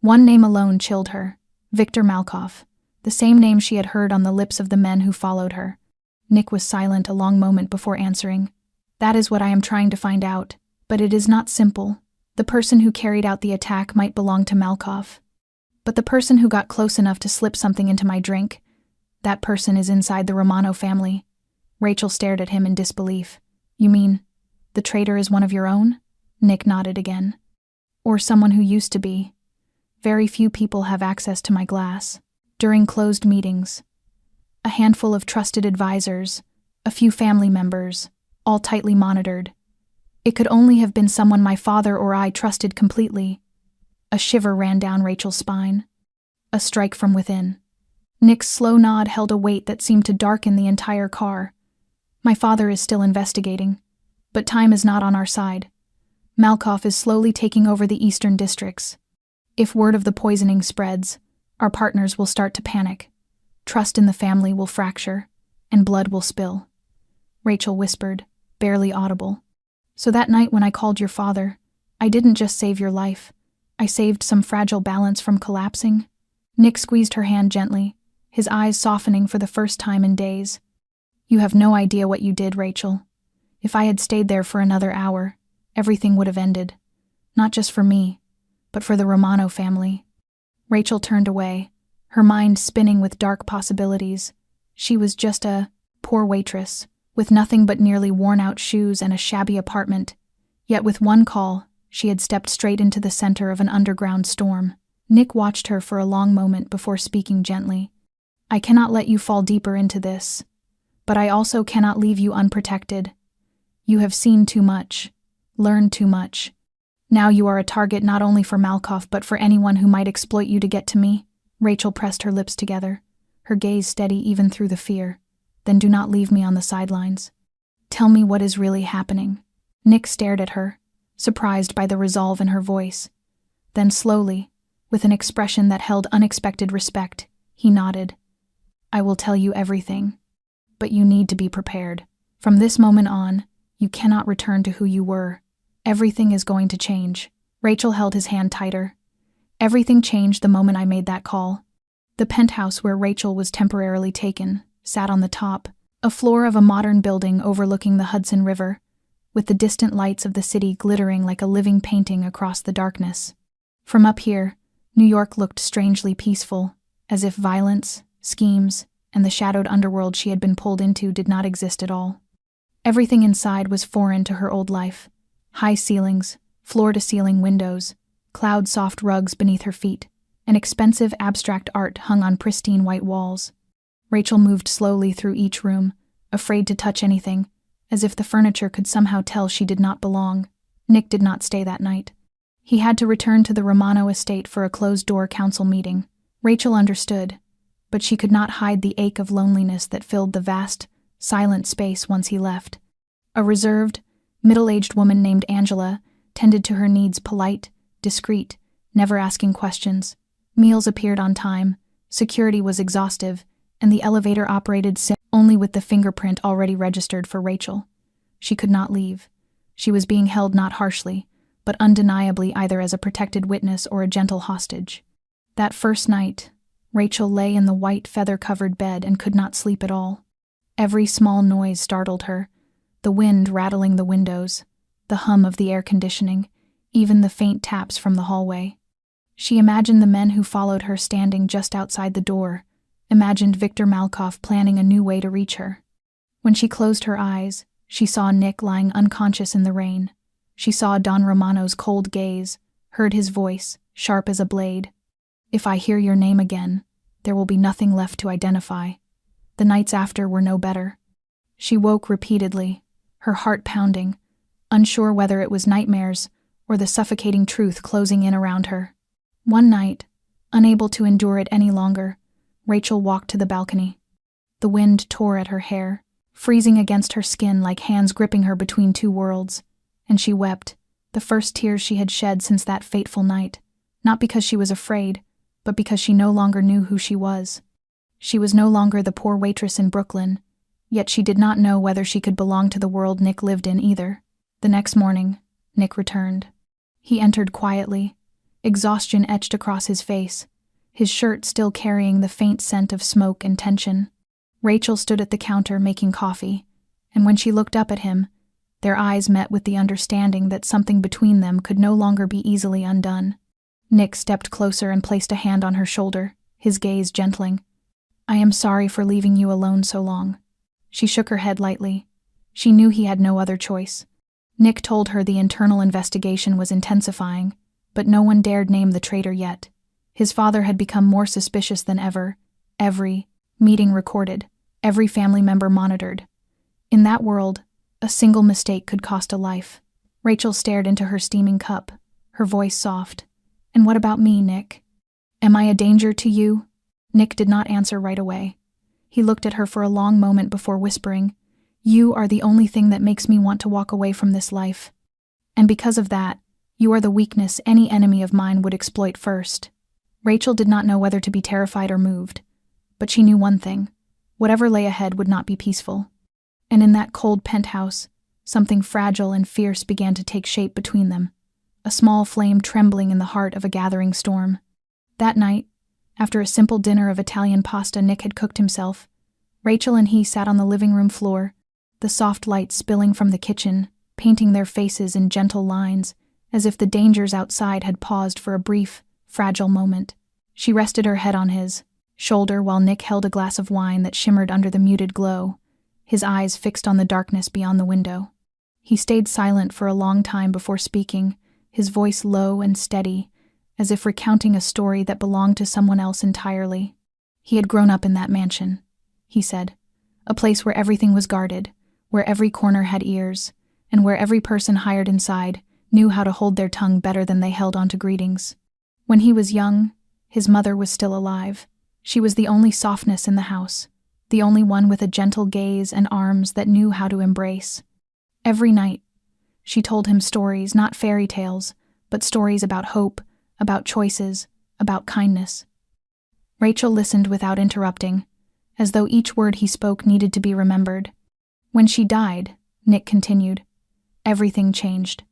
One name alone chilled her: Victor Malkoff, the same name she had heard on the lips of the men who followed her. Nick was silent a long moment before answering. "That is what I am trying to find out, but it is not simple. The person who carried out the attack might belong to Malkoff. But the person who got close enough to slip something into my drink, that person is inside the Romano family." Rachel stared at him in disbelief. "You mean, the traitor is one of your own?" Nick nodded again. "Or someone who used to be. Very few people have access to my glass. During closed meetings, a handful of trusted advisors, a few family members, all tightly monitored. It could only have been someone my father or I trusted completely." A shiver ran down Rachel's spine. A strike from within. Nick's slow nod held a weight that seemed to darken the entire car. "My father is still investigating, but time is not on our side. Malkoff is slowly taking over the eastern districts. If word of the poisoning spreads, our partners will start to panic. Trust in the family will fracture, and blood will spill." Rachel whispered, barely audible. "So that night when I called your father, I didn't just save your life. I saved some fragile balance from collapsing." Nick squeezed her hand gently, his eyes softening for the first time in days. "You have no idea what you did, Rachel. If I had stayed there for another hour, everything would have ended. Not just for me, but for the Romano family." Rachel turned away, her mind spinning with dark possibilities. She was just a poor waitress, with nothing but nearly worn-out shoes and a shabby apartment. Yet with one call, she had stepped straight into the center of an underground storm. Nick watched her for a long moment before speaking gently. "I cannot let you fall deeper into this, but I also cannot leave you unprotected. You have seen too much, learned too much. Now you are a target not only for Malkoff but for anyone who might exploit you to get to me." Rachel pressed her lips together, her gaze steady even through the fear. "Then do not leave me on the sidelines. Tell me what is really happening." Nick stared at her, surprised by the resolve in her voice. Then slowly, with an expression that held unexpected respect, he nodded. "I will tell you everything, but you need to be prepared. From this moment on, you cannot return to who you were. Everything is going to change." Rachel held his hand tighter. "Everything changed the moment I made that call." The penthouse where Rachel was temporarily taken sat on the top, a floor of a modern building overlooking the Hudson River, with the distant lights of the city glittering like a living painting across the darkness. From up here, New York looked strangely peaceful, as if violence, schemes, and the shadowed underworld she had been pulled into did not exist at all. Everything inside was foreign to her old life. High ceilings, floor-to-ceiling windows, cloud-soft rugs beneath her feet, and expensive abstract art hung on pristine white walls. Rachel moved slowly through each room, afraid to touch anything, as if the furniture could somehow tell she did not belong. Nick did not stay that night. He had to return to the Romano estate for a closed-door council meeting, Rachel understood, but she could not hide the ache of loneliness that filled the vast, silent space once he left. A reserved, middle-aged woman named Angela tended to her needs, polite, discreet, never asking questions. Meals appeared on time, security was exhaustive, and the elevator operated only with the fingerprint already registered for Rachel. She could not leave. She was being held not harshly, but undeniably either as a protected witness or a gentle hostage. That first night, Rachel lay in the white feather-covered bed and could not sleep at all. Every small noise startled her, the wind rattling the windows, the hum of the air conditioning, even the faint taps from the hallway. She imagined the men who followed her standing just outside the door, imagined Victor Malkoff planning a new way to reach her. When she closed her eyes, she saw Nick lying unconscious in the rain. She saw Don Romano's cold gaze, heard his voice, sharp as a blade. "If I hear your name again, there will be nothing left to identify." The nights after were no better. She woke repeatedly, her heart pounding, unsure whether it was nightmares or the suffocating truth closing in around her. One night, unable to endure it any longer, Rachel walked to the balcony. The wind tore at her hair, freezing against her skin like hands gripping her between two worlds, and she wept, the first tears she had shed since that fateful night, not because she was afraid, but because she no longer knew who she was. She was no longer the poor waitress in Brooklyn, yet she did not know whether she could belong to the world Nick lived in either. The next morning, Nick returned. He entered quietly, exhaustion etched across his face, his shirt still carrying the faint scent of smoke and tension. Rachel stood at the counter making coffee, and when she looked up at him, their eyes met with the understanding that something between them could no longer be easily undone. Nick stepped closer and placed a hand on her shoulder, his gaze gentling. "I am sorry for leaving you alone so long." She shook her head lightly. She knew he had no other choice. Nick told her the internal investigation was intensifying, but no one dared name the traitor yet. His father had become more suspicious than ever, every meeting recorded, every family member monitored. In that world, a single mistake could cost a life. Rachel stared into her steaming cup, her voice soft. "And what about me, Nick? Am I a danger to you?" Nick did not answer right away. He looked at her for a long moment before whispering, "You are the only thing that makes me want to walk away from this life. And because of that, you are the weakness any enemy of mine would exploit first." Rachel did not know whether to be terrified or moved, but she knew one thing: whatever lay ahead would not be peaceful. And in that cold penthouse, something fragile and fierce began to take shape between them, a small flame trembling in the heart of a gathering storm. That night, after a simple dinner of Italian pasta Nick had cooked himself, Rachel and he sat on the living room floor, the soft light spilling from the kitchen, painting their faces in gentle lines, as if the dangers outside had paused for a brief, fragile moment. She rested her head on his shoulder while Nick held a glass of wine that shimmered under the muted glow, his eyes fixed on the darkness beyond the window. He stayed silent for a long time before speaking, his voice low and steady, as if recounting a story that belonged to someone else entirely. He had grown up in that mansion, he said, a place where everything was guarded, where every corner had ears, and where every person hired inside knew how to hold their tongue better than they held onto greetings. When he was young, his mother was still alive. She was the only softness in the house, the only one with a gentle gaze and arms that knew how to embrace. Every night, she told him stories, not fairy tales, but stories about hope, about choices, about kindness. Rachel listened without interrupting, as though each word he spoke needed to be remembered. When she died, Nick continued, everything changed.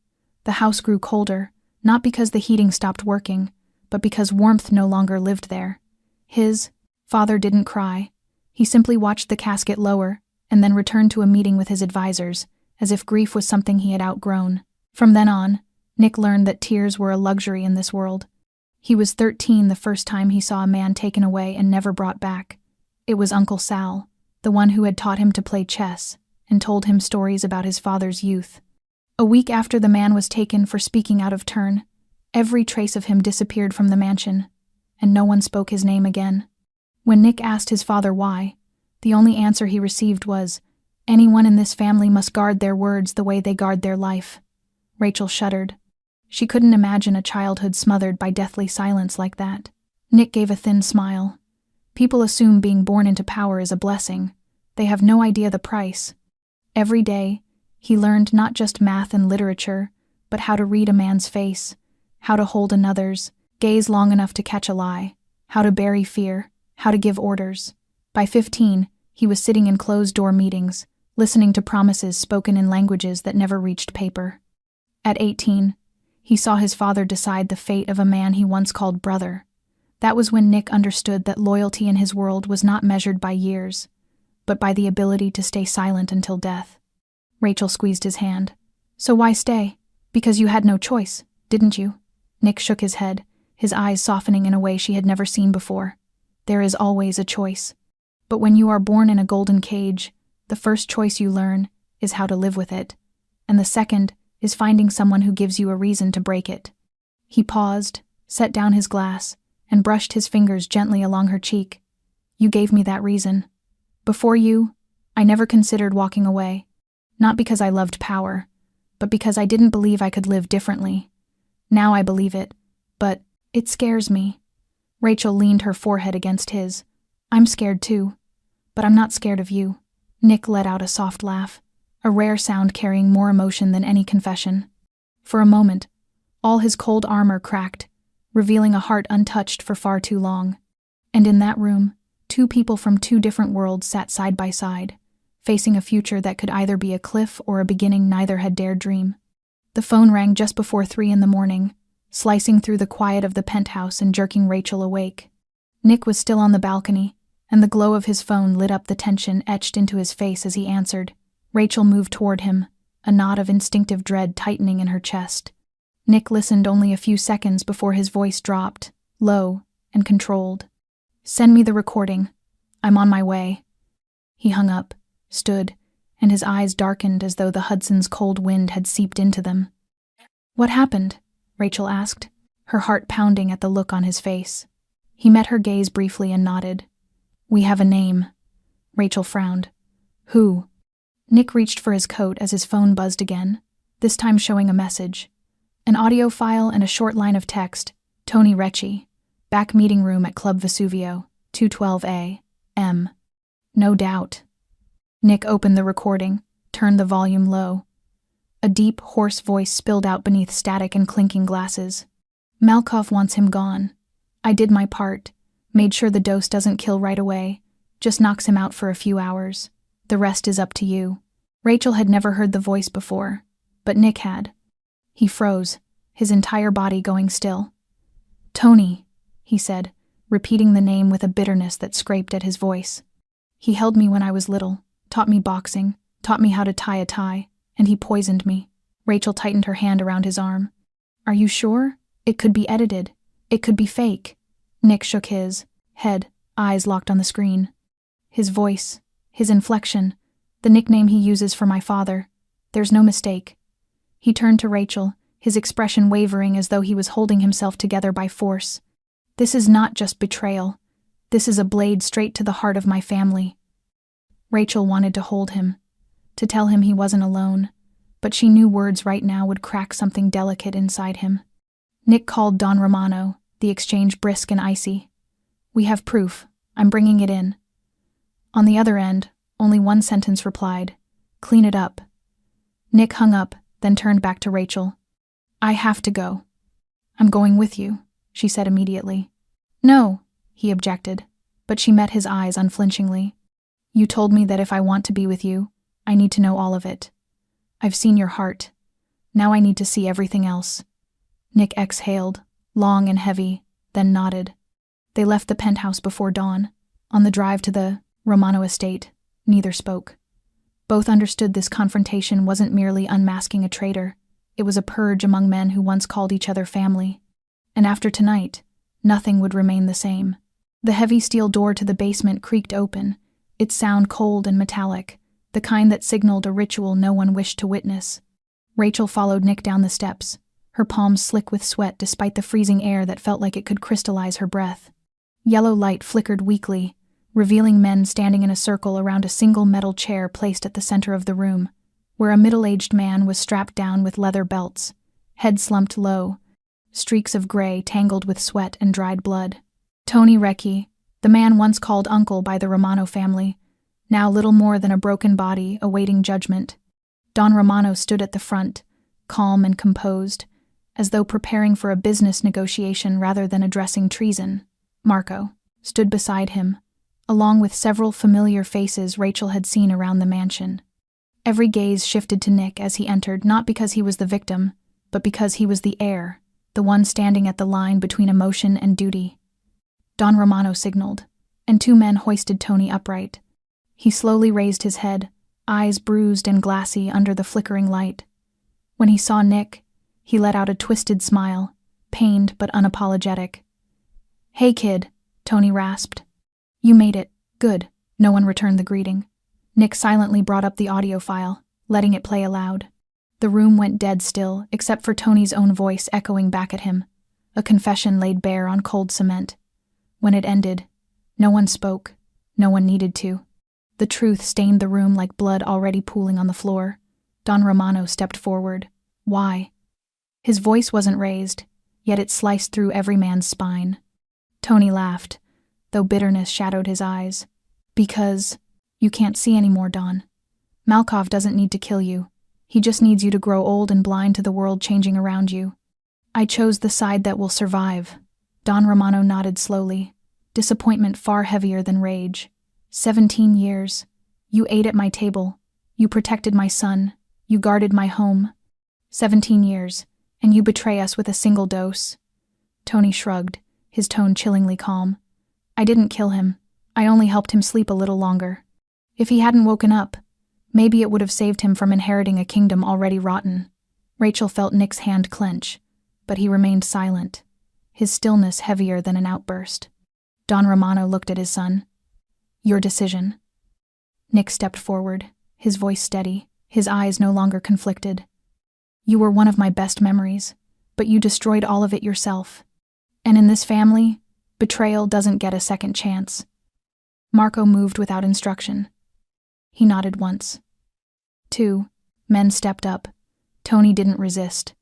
The house grew colder, not because the heating stopped working, but because warmth no longer lived there. His father didn't cry. He simply watched the casket lower, and then returned to a meeting with his advisors, as if grief was something he had outgrown. From then on, Nick learned that tears were a luxury in this world. He was 13 the first time he saw a man taken away and never brought back. It was Uncle Sal, the one who had taught him to play chess and told him stories about his father's youth. A week after the man was taken for speaking out of turn, every trace of him disappeared from the mansion, and no one spoke his name again. When Nick asked his father why, the only answer he received was, "Anyone in this family must guard their words the way they guard their life." Rachel shuddered. She couldn't imagine a childhood smothered by deathly silence like that. Nick gave a thin smile. People assume being born into power is a blessing. They have no idea the price. Every day, he learned not just math and literature, but how to read a man's face, how to hold another's, gaze long enough to catch a lie, how to bury fear, how to give orders. By 15, he was sitting in closed-door meetings, listening to promises spoken in languages that never reached paper. At 18, he saw his father decide the fate of a man he once called brother. That was when Nick understood that loyalty in his world was not measured by years, but by the ability to stay silent until death. Rachel squeezed his hand. So why stay? Because you had no choice, didn't you? Nick shook his head, his eyes softening in a way she had never seen before. There is always a choice. But when you are born in a golden cage, the first choice you learn is how to live with it, and the second is finding someone who gives you a reason to break it. He paused, set down his glass, and brushed his fingers gently along her cheek. You gave me that reason. Before you, I never considered walking away. Not because I loved power, but because I didn't believe I could live differently. Now I believe it, but it scares me. Rachel leaned her forehead against his. I'm scared too, but I'm not scared of you. Nick let out a soft laugh, a rare sound carrying more emotion than any confession. For a moment, all his cold armor cracked, revealing a heart untouched for far too long. And in that room, two people from two different worlds sat side by side, facing a future that could either be a cliff or a beginning neither had dared dream. The phone rang just before 3 a.m, slicing through the quiet of the penthouse and jerking Rachel awake. Nick was still on the balcony, and the glow of his phone lit up the tension etched into his face as he answered. Rachel moved toward him, a knot of instinctive dread tightening in her chest. Nick listened only a few seconds before his voice dropped, low and controlled. Send me the recording. I'm on my way. He hung up, stood, and his eyes darkened as though the Hudson's cold wind had seeped into them. What happened? Rachel asked, her heart pounding at the look on his face. He met her gaze briefly and nodded. We have a name. Rachel frowned. Who? Nick reached for his coat as his phone buzzed again, this time showing a message. An audio file and a short line of text. Tony Recchi. Back meeting room at Club Vesuvio, 212 A.M. No doubt. Nick opened the recording, turned the volume low. A deep, hoarse voice spilled out beneath static and clinking glasses. Malkoff wants him gone. I did my part, made sure the dose doesn't kill right away, just knocks him out for a few hours. The rest is up to you. Rachel had never heard the voice before, but Nick had. He froze, his entire body going still. Tony, he said, repeating the name with a bitterness that scraped at his voice. He held me when I was little, taught me boxing, taught me how to tie a tie, and he poisoned me. Rachel tightened her hand around his arm. Are you sure? It could be edited. It could be fake. Nick shook his head, eyes locked on the screen. His voice, his inflection, the nickname he uses for my father. There's no mistake. He turned to Rachel, his expression wavering as though he was holding himself together by force. This is not just betrayal. This is a blade straight to the heart of my family. Rachel wanted to hold him, to tell him he wasn't alone, but she knew words right now would crack something delicate inside him. Nick called Don Romano, the exchange brisk and icy. We have proof. I'm bringing it in. On the other end, only one sentence replied. Clean it up. Nick hung up, then turned back to Rachel. I have to go. I'm going with you, she said immediately. No, he objected, but she met his eyes unflinchingly. You told me that if I want to be with you, I need to know all of it. I've seen your heart. Now I need to see everything else. Nick exhaled, long and heavy, then nodded. They left the penthouse before dawn. On the drive to the Romano estate, neither spoke. Both understood this confrontation wasn't merely unmasking a traitor. It was a purge among men who once called each other family. And after tonight, nothing would remain the same. The heavy steel door to the basement creaked open, its sound cold and metallic, the kind that signaled a ritual no one wished to witness. Rachel followed Nick down the steps, her palms slick with sweat despite the freezing air that felt like it could crystallize her breath. Yellow light flickered weakly, revealing men standing in a circle around a single metal chair placed at the center of the room, where a middle-aged man was strapped down with leather belts, head slumped low, streaks of gray tangled with sweat and dried blood. Tony Recchi, the man once called uncle by the Romano family, now little more than a broken body awaiting judgment. Don Romano stood at the front, calm and composed, as though preparing for a business negotiation rather than addressing treason. Marco stood beside him, along with several familiar faces Rachel had seen around the mansion. Every gaze shifted to Nick as he entered, not because he was the victim, but because he was the heir, the one standing at the line between emotion and duty. Don Romano signaled, and two men hoisted Tony upright. He slowly raised his head, eyes bruised and glassy under the flickering light. When he saw Nick, he let out a twisted smile, pained but unapologetic. "Hey, kid," Tony rasped. "You made it. Good." No one returned the greeting. Nick silently brought up the audio file, letting it play aloud. The room went dead still, except for Tony's own voice echoing back at him, a confession laid bare on cold cement. When it ended, no one spoke, no one needed to. The truth stained the room like blood already pooling on the floor. Don Romano stepped forward. Why? His voice wasn't raised, yet it sliced through every man's spine. Tony laughed, though bitterness shadowed his eyes. "Because you can't see anymore, Don. Malkov doesn't need to kill you. He just needs you to grow old and blind to the world changing around you. I chose the side that will survive." Don Romano nodded slowly, disappointment far heavier than rage. 17 years. You ate at my table. You protected my son. You guarded my home. 17 years, and you betray us with a single dose. Tony shrugged, his tone chillingly calm. "I didn't kill him. I only helped him sleep a little longer. If he hadn't woken up, maybe it would have saved him from inheriting a kingdom already rotten." Rachel felt Nick's hand clench, but he remained silent, his stillness heavier than an outburst. Don Romano looked at his son. "Your decision." Nick stepped forward, his voice steady, his eyes no longer conflicted. "You were one of my best memories, but you destroyed all of it yourself. And in this family, betrayal doesn't get a second chance." Marco moved without instruction. He nodded once. Two men stepped up. Tony didn't resist.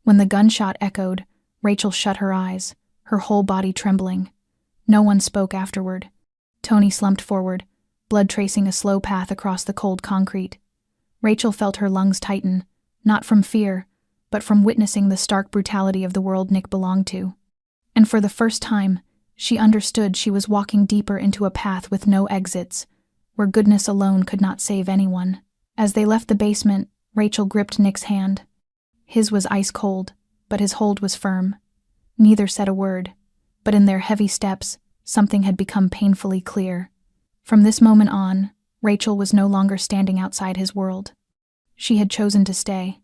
When the gunshot echoed, Rachel shut her eyes, her whole body trembling. No one spoke afterward. Tony slumped forward, blood tracing a slow path across the cold concrete. Rachel felt her lungs tighten, not from fear, but from witnessing the stark brutality of the world Nick belonged to. And for the first time, she understood she was walking deeper into a path with no exits, where goodness alone could not save anyone. As they left the basement, Rachel gripped Nick's hand. His was ice cold, but his hold was firm. Neither said a word, but in their heavy steps, something had become painfully clear. From this moment on, Rachel was no longer standing outside his world. She had chosen to stay,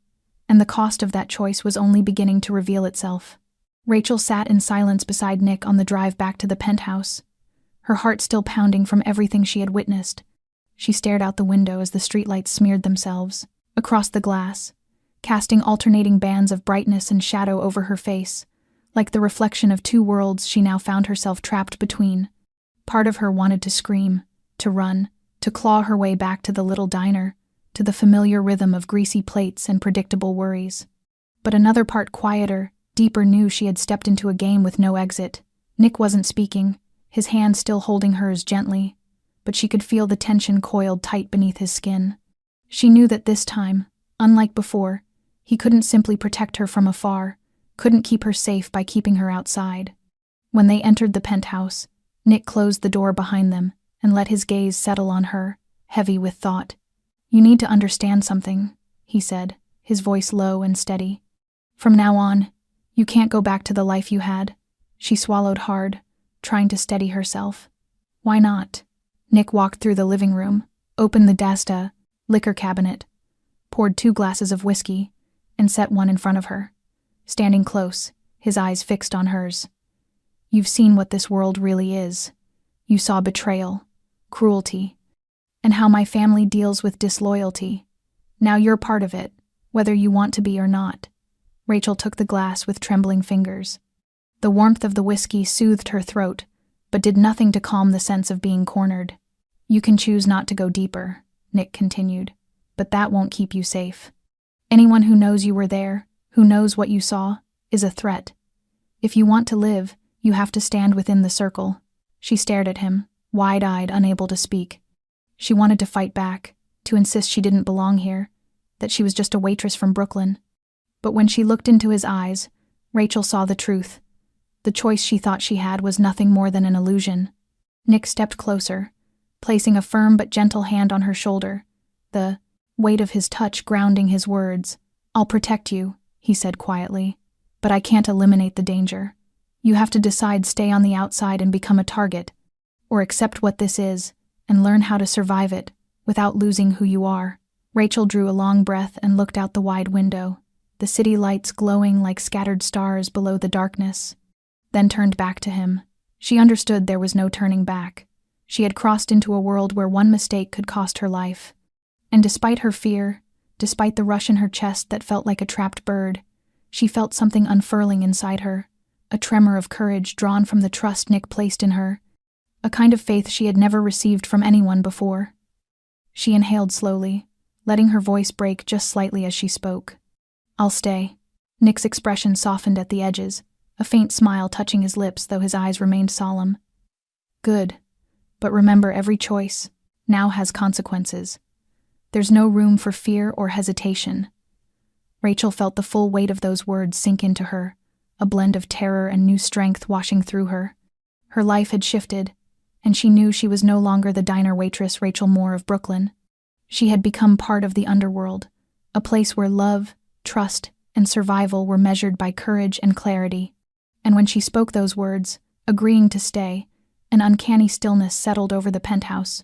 and the cost of that choice was only beginning to reveal itself. Rachel sat in silence beside Nick on the drive back to the penthouse, her heart still pounding from everything she had witnessed. She stared out the window as the streetlights smeared themselves across the glass, casting alternating bands of brightness and shadow over her face, like the reflection of two worlds she now found herself trapped between. Part of her wanted to scream, to run, to claw her way back to the little diner, to the familiar rhythm of greasy plates and predictable worries. But another part, quieter, deeper, knew she had stepped into a game with no exit. Nick wasn't speaking, his hand still holding hers gently, but she could feel the tension coiled tight beneath his skin. She knew that this time, unlike before, he couldn't simply protect her from afar, couldn't keep her safe by keeping her outside. When they entered the penthouse, Nick closed the door behind them and let his gaze settle on her, heavy with thought. "You need to understand something," he said, his voice low and steady. "From now on, you can't go back to the life you had." She swallowed hard, trying to steady herself. "Why not?" Nick walked through the living room, opened the Dasta liquor cabinet, poured 2 glasses of whiskey, and set one in front of her. Standing close, his eyes fixed on hers. "You've seen what this world really is. You saw betrayal, cruelty, and how my family deals with disloyalty. Now you're part of it, whether you want to be or not." Rachel took the glass with trembling fingers. The warmth of the whiskey soothed her throat, but did nothing to calm the sense of being cornered. "You can choose not to go deeper," Nick continued, "but that won't keep you safe. Anyone who knows you were there, who knows what you saw, is a threat. If you want to live, You have to stand within the circle." She stared at him, wide-eyed, unable to speak. She wanted to fight back, to insist she didn't belong here, that she was just a waitress from Brooklyn. But when she looked into his eyes, Rachel saw the truth. The choice she thought she had was nothing more than an illusion. Nick stepped closer, placing a firm but gentle hand on her shoulder, the weight of his touch grounding his words. "I'll protect you," he said quietly, "but I can't eliminate the danger. You have to decide stay on the outside and become a target, or accept what this is and learn how to survive it without losing who you are." Rachel drew a long breath and looked out the wide window, the city lights glowing like scattered stars below the darkness, then turned back to him. She understood there was no turning back. She had crossed into a world where one mistake could cost her life. And despite her fear, despite the rush in her chest that felt like a trapped bird, she felt something unfurling inside her, a tremor of courage drawn from the trust Nick placed in her, a kind of faith she had never received from anyone before. She inhaled slowly, letting her voice break just slightly as she spoke. "I'll stay." Nick's expression softened at the edges, a faint smile touching his lips though his eyes remained solemn. "Good. But remember, every choice now has consequences. There's no room for fear or hesitation." Rachel felt the full weight of those words sink into her, a blend of terror and new strength washing through her. Her life had shifted, and she knew she was no longer the diner waitress Rachel Moore of Brooklyn. She had become part of the underworld, a place where love, trust, and survival were measured by courage and clarity. And when she spoke those words, agreeing to stay, an uncanny stillness settled over the penthouse.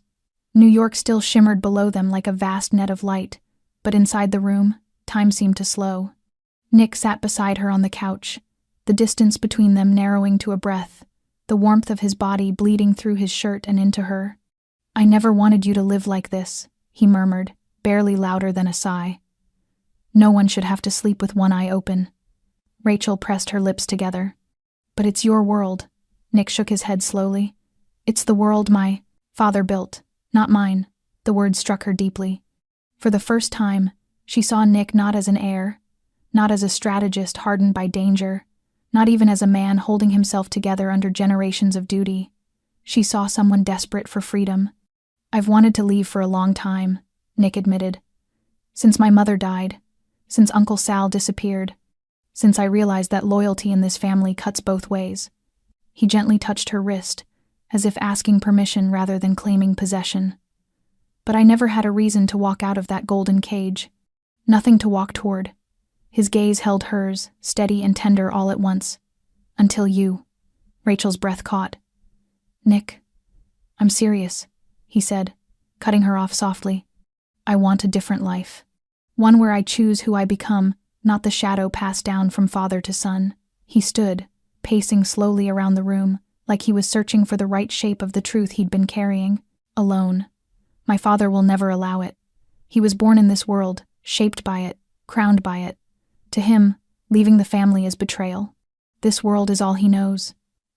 New York still shimmered below them like a vast net of light, but inside the room, time seemed to slow. Nick sat beside her on the couch, the distance between them narrowing to a breath, the warmth of his body bleeding through his shirt and into her. "I never wanted you to live like this," he murmured, barely louder than a sigh. "No one should have to sleep with one eye open." Rachel pressed her lips together. "But it's your world." Nick shook his head slowly. "It's the world my father built, not mine." The words struck her deeply. For the first time, she saw Nick not as an heir, not as a strategist hardened by danger, not even as a man holding himself together under generations of duty. She saw someone desperate for freedom. "I've wanted to leave for a long time," Nick admitted. "Since my mother died, since Uncle Sal disappeared, since I realized that loyalty in this family cuts both ways." He gently touched her wrist, as if asking permission rather than claiming possession. "But I never had a reason to walk out of that golden cage. Nothing to walk toward." His gaze held hers, steady and tender all at once. "Until you." Rachel's breath caught. "Nick, I'm serious," he said, cutting her off softly. "I want a different life. One where I choose who I become, not the shadow passed down from father to son." He stood, pacing slowly around the room, like he was searching for the right shape of the truth he'd been carrying. "Alone. My father will never allow it. He was born in this world, shaped by it, crowned by it. To him, leaving the family is betrayal. This world is all he knows."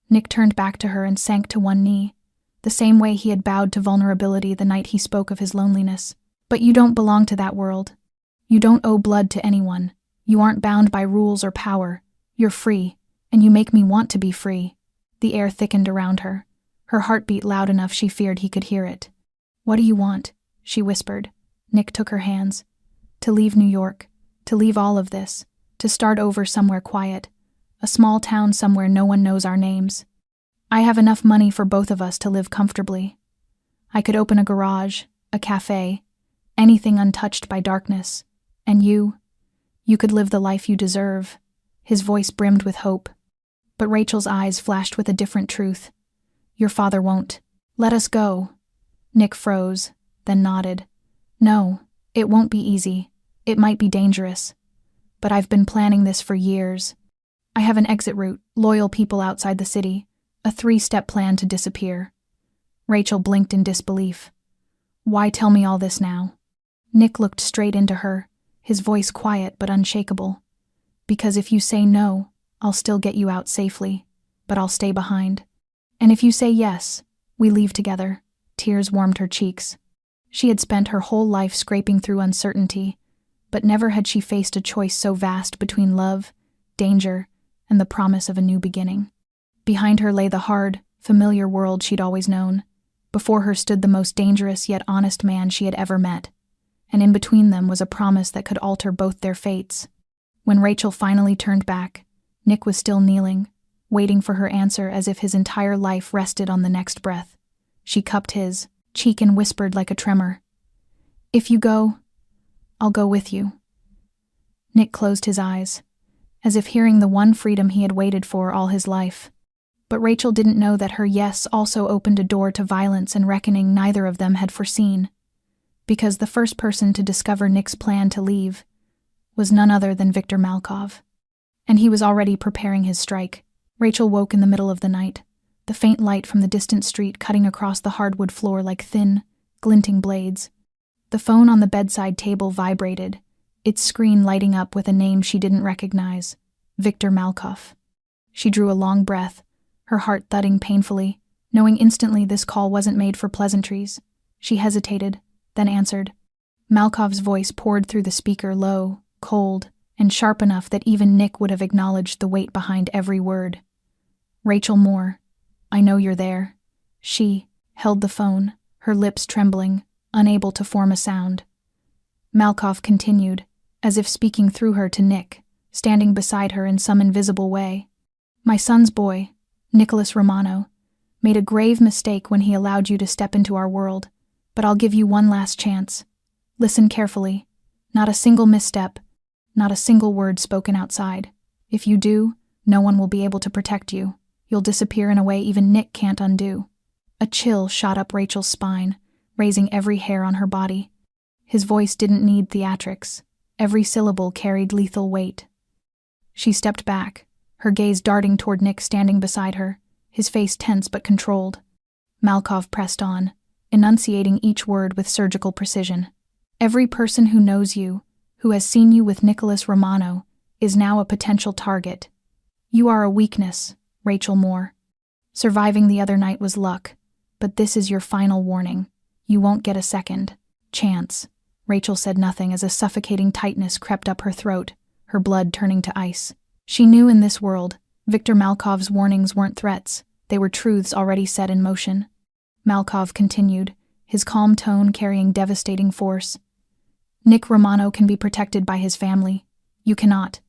Nick turned back to her and sank to one knee, the same way he had bowed to vulnerability the night he spoke of his loneliness. "But you don't belong to that world. You don't owe blood to anyone. You aren't bound by rules or power. You're free, and you make me want to be free." The air thickened around her, her heartbeat loud enough she feared he could hear it. "What do you want?" she whispered. Nick took her hands. "To leave New York, to leave all of this, to start over somewhere quiet, a small town somewhere no one knows our names. I have enough money for both of us to live comfortably. I could open a garage, a cafe, anything untouched by darkness. And you could live the life you deserve." His voice brimmed with hope. But Rachel's eyes flashed with a different truth. "Your father won't. Let us go." Nick froze, then nodded. "No, it won't be easy. It might be dangerous. But I've been planning this for years. I have an exit route, loyal people outside the city, a 3-step plan to disappear." Rachel blinked in disbelief. "Why tell me all this now?" Nick looked straight into her, his voice quiet but unshakable. "Because if you say no, I'll still get you out safely, but I'll stay behind. And if you say yes, we leave together." Tears warmed her cheeks. She had spent her whole life scraping through uncertainty, but never had she faced a choice so vast between love, danger, and the promise of a new beginning. Behind her lay the hard, familiar world she'd always known. Before her stood the most dangerous yet honest man she had ever met. And in between them was a promise that could alter both their fates. When Rachel finally turned back, Nick was still kneeling, waiting for her answer as if his entire life rested on the next breath. She cupped his cheek and whispered like a tremor, "If you go, I'll go with you." Nick closed his eyes, as if hearing the one freedom he had waited for all his life. But Rachel didn't know that her yes also opened a door to violence and reckoning neither of them had foreseen. Because the first person to discover Nick's plan to leave was none other than Victor Malkov. And he was already preparing his strike. Rachel woke in the middle of the night, the faint light from the distant street cutting across the hardwood floor like thin, glinting blades. The phone on the bedside table vibrated, its screen lighting up with a name she didn't recognize, Victor Malkov. She drew a long breath, her heart thudding painfully, knowing instantly this call wasn't made for pleasantries. She hesitated, then answered. Malkov's voice poured through the speaker, low, cold, and sharp enough that even Nick would have acknowledged the weight behind every word. "Rachel Moore, I know you're there." She held the phone, her lips trembling, unable to form a sound. Malkov continued, as if speaking through her to Nick, standing beside her in some invisible way. "My son's boy, Nicholas Romano, made a grave mistake when he allowed you to step into our world, but I'll give you one last chance. Listen carefully. Not a single misstep, not a single word spoken outside. If you do, no one will be able to protect you. You'll disappear in a way even Nick can't undo." A chill shot up Rachel's spine, raising every hair on her body. His voice didn't need theatrics. Every syllable carried lethal weight. She stepped back, her gaze darting toward Nick standing beside her, his face tense but controlled. Malkov pressed on, enunciating each word with surgical precision. "Every person who knows you, who has seen you with Nicholas Romano, is now a potential target. You are a weakness, Rachel Moore. Surviving the other night was luck, but this is your final warning. You won't get a second chance." Rachel said nothing as a suffocating tightness crept up her throat, her blood turning to ice. She knew in this world, Victor Malkov's warnings weren't threats, they were truths already set in motion. Malkov continued, his calm tone carrying devastating force. "Nick Romano can be protected by his family. You cannot.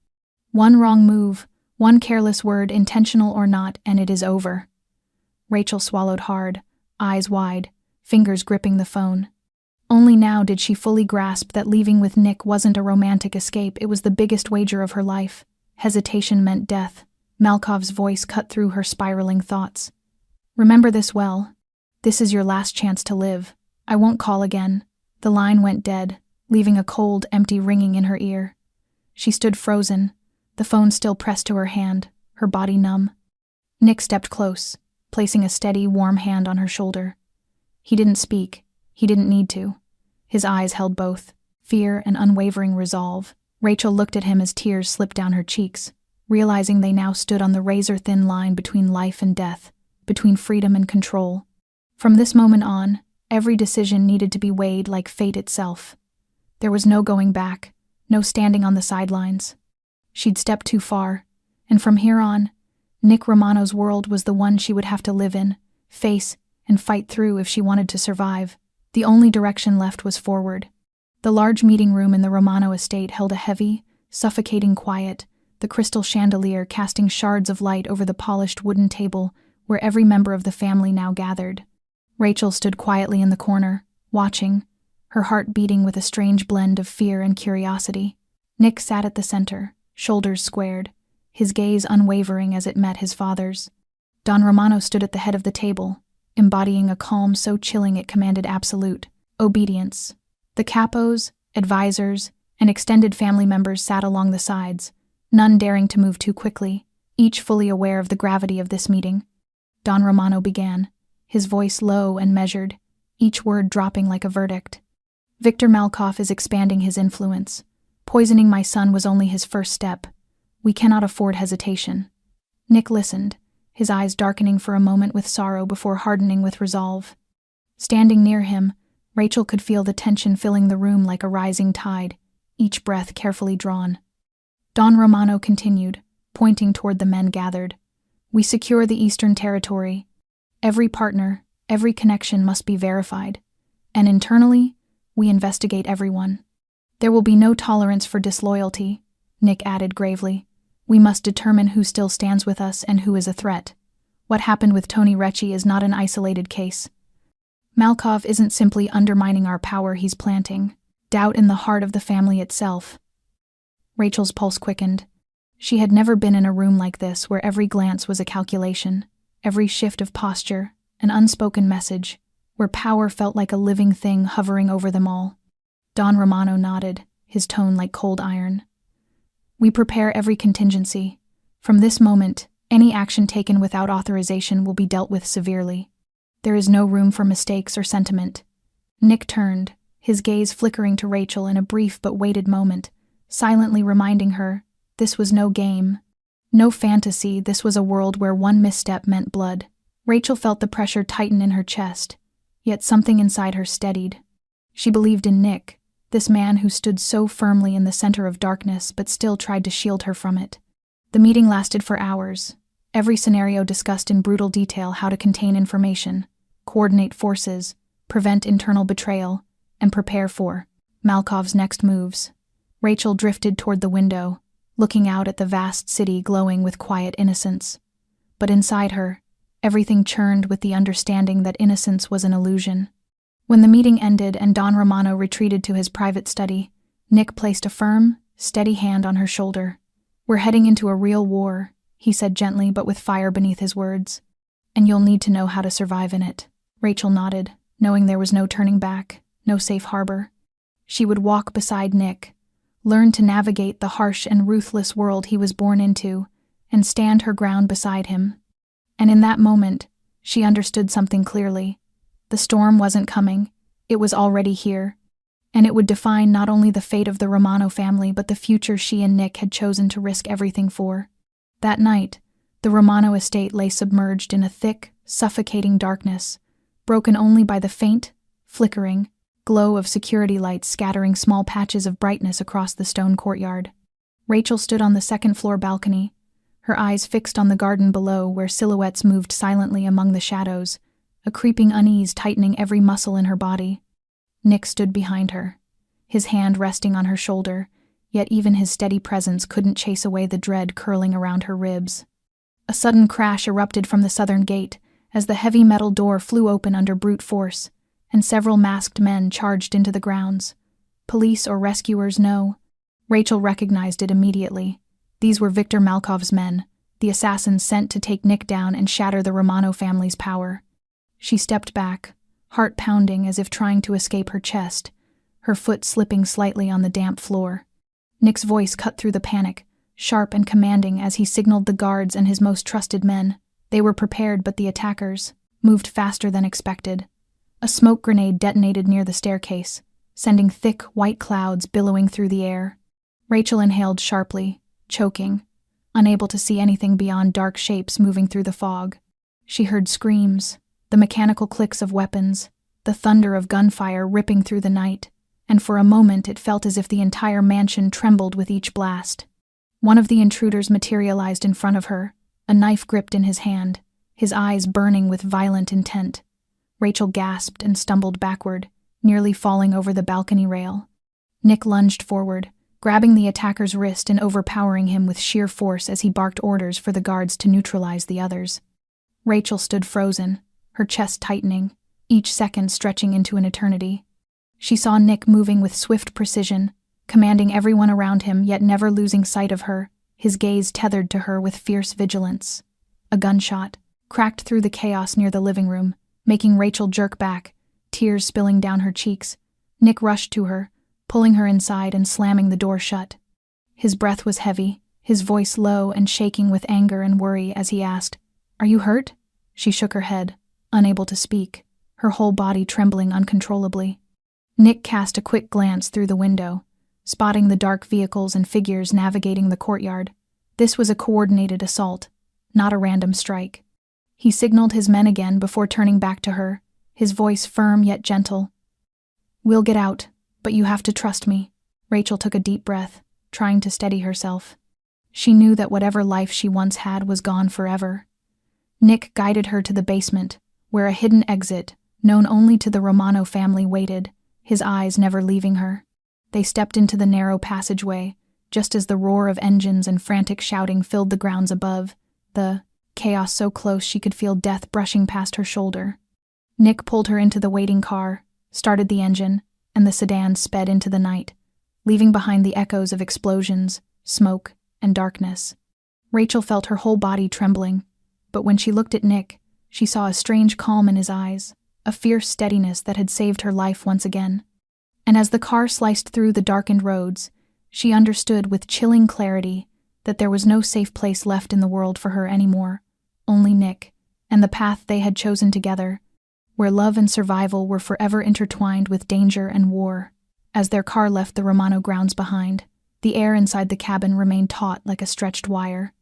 One wrong move, one careless word, intentional or not, and it is over." Rachel swallowed hard, eyes wide, fingers gripping the phone. Only now did she fully grasp that leaving with Nick wasn't a romantic escape, it was the biggest wager of her life. Hesitation meant death. Malkov's voice cut through her spiraling thoughts. "Remember this well. This is your last chance to live. I won't call again." The line went dead, leaving a cold, empty ringing in her ear. She stood frozen, the phone still pressed to her hand, her body numb. Nick stepped close, placing a steady, warm hand on her shoulder. He didn't speak. He didn't need to. His eyes held both, fear and unwavering resolve. Rachel looked at him as tears slipped down her cheeks, realizing they now stood on the razor-thin line between life and death, between freedom and control. From this moment on, every decision needed to be weighed like fate itself. There was no going back, no standing on the sidelines. She'd stepped too far, and from here on, Nick Romano's world was the one she would have to live in, face, and fight through if she wanted to survive. The only direction left was forward. The large meeting room in the Romano estate held a heavy, suffocating quiet, the crystal chandelier casting shards of light over the polished wooden table where every member of the family now gathered. Rachel stood quietly in the corner, watching, her heart beating with a strange blend of fear and curiosity. Nick sat at the center, shoulders squared, his gaze unwavering as it met his father's. Don Romano stood at the head of the table, embodying a calm so chilling it commanded absolute obedience. The capos, advisors, and extended family members sat along the sides, none daring to move too quickly, each fully aware of the gravity of this meeting. Don Romano began, his voice low and measured, each word dropping like a verdict. "Victor Malkov is expanding his influence. Poisoning my son was only his first step. We cannot afford hesitation." Nick listened, his eyes darkening for a moment with sorrow before hardening with resolve. Standing near him, Rachel could feel the tension filling the room like a rising tide, each breath carefully drawn. Don Romano continued, pointing toward the men gathered. We secure the Eastern Territory. Every partner, every connection must be verified. And internally, we investigate everyone. There will be no tolerance for disloyalty, Nick added gravely. We must determine who still stands with us and who is a threat. What happened with Tony Recchi is not an isolated case. Malkov isn't simply undermining our power, he's planting doubt in the heart of the family itself. Rachel's pulse quickened. She had never been in a room like this where every glance was a calculation, every shift of posture, an unspoken message, where power felt like a living thing hovering over them all. Don Romano nodded, his tone like cold iron. We prepare every contingency. From this moment, any action taken without authorization will be dealt with severely. There is no room for mistakes or sentiment. Nick turned, his gaze flickering to Rachel in a brief but weighted moment, silently reminding her, this was no game. No fantasy, this was a world where one misstep meant blood. Rachel felt the pressure tighten in her chest, yet something inside her steadied. She believed in Nick, this man who stood so firmly in the center of darkness but still tried to shield her from it. The meeting lasted for hours. Every scenario discussed in brutal detail how to contain information, coordinate forces, prevent internal betrayal, and prepare for Malkov's next moves. Rachel drifted toward the window, looking out at the vast city glowing with quiet innocence. But inside her, everything churned with the understanding that innocence was an illusion. When the meeting ended and Don Romano retreated to his private study, Nick placed a firm, steady hand on her shoulder. We're heading into a real war, he said gently but with fire beneath his words. And you'll need to know how to survive in it. Rachel nodded, knowing there was no turning back, no safe harbor. She would walk beside Nick, learn to navigate the harsh and ruthless world he was born into, and stand her ground beside him. And in that moment, she understood something clearly. The storm wasn't coming, it was already here, and it would define not only the fate of the Romano family but the future she and Nick had chosen to risk everything for. That night, the Romano estate lay submerged in a thick, suffocating darkness, broken only by the faint, flickering glow of security lights scattering small patches of brightness across the stone courtyard. Rachel stood on the second-floor balcony, her eyes fixed on the garden below where silhouettes moved silently among the shadows, a creeping unease tightening every muscle in her body. Nick stood behind her, his hand resting on her shoulder, yet even his steady presence couldn't chase away the dread curling around her ribs. A sudden crash erupted from the southern gate as the heavy metal door flew open under brute force, and several masked men charged into the grounds. Police or rescuers, no. Rachel recognized it immediately. These were Victor Malkov's men, the assassins sent to take Nick down and shatter the Romano family's power. She stepped back, heart pounding as if trying to escape her chest, her foot slipping slightly on the damp floor. Nick's voice cut through the panic, sharp and commanding as he signaled the guards and his most trusted men. They were prepared, but the attackers moved faster than expected. A smoke grenade detonated near the staircase, sending thick, white clouds billowing through the air. Rachel inhaled sharply, choking, unable to see anything beyond dark shapes moving through the fog. She heard screams, the mechanical clicks of weapons, the thunder of gunfire ripping through the night, and for a moment it felt as if the entire mansion trembled with each blast. One of the intruders materialized in front of her, a knife gripped in his hand, his eyes burning with violent intent. Rachel gasped and stumbled backward, nearly falling over the balcony rail. Nick lunged forward, grabbing the attacker's wrist and overpowering him with sheer force as he barked orders for the guards to neutralize the others. Rachel stood frozen, her chest tightening, each second stretching into an eternity. She saw Nick moving with swift precision, commanding everyone around him yet never losing sight of her, his gaze tethered to her with fierce vigilance. A gunshot cracked through the chaos near the living room, making Rachel jerk back, tears spilling down her cheeks. Nick rushed to her, pulling her inside and slamming the door shut. His breath was heavy, his voice low and shaking with anger and worry as he asked, "Are you hurt?" She shook her head, unable to speak, her whole body trembling uncontrollably. Nick cast a quick glance through the window, spotting the dark vehicles and figures navigating the courtyard. This was a coordinated assault, not a random strike. He signaled his men again before turning back to her, his voice firm yet gentle. "We'll get out, but you have to trust me." Rachel took a deep breath, trying to steady herself. She knew that whatever life she once had was gone forever, Nick guided her to the basement, where a hidden exit, known only to the Romano family, waited, his eyes never leaving her. They stepped into the narrow passageway, just as the roar of engines and frantic shouting filled the grounds above, the chaos so close she could feel death brushing past her shoulder. Nick pulled her into the waiting car, started the engine, and the sedan sped into the night, leaving behind the echoes of explosions, smoke, and darkness. Rachel felt her whole body trembling, but when she looked at Nick, she saw a strange calm in his eyes, a fierce steadiness that had saved her life once again. And as the car sliced through the darkened roads, she understood with chilling clarity that there was no safe place left in the world for her anymore, only Nick, and the path they had chosen together, where love and survival were forever intertwined with danger and war. As their car left the Romano grounds behind, the air inside the cabin remained taut like a stretched wire.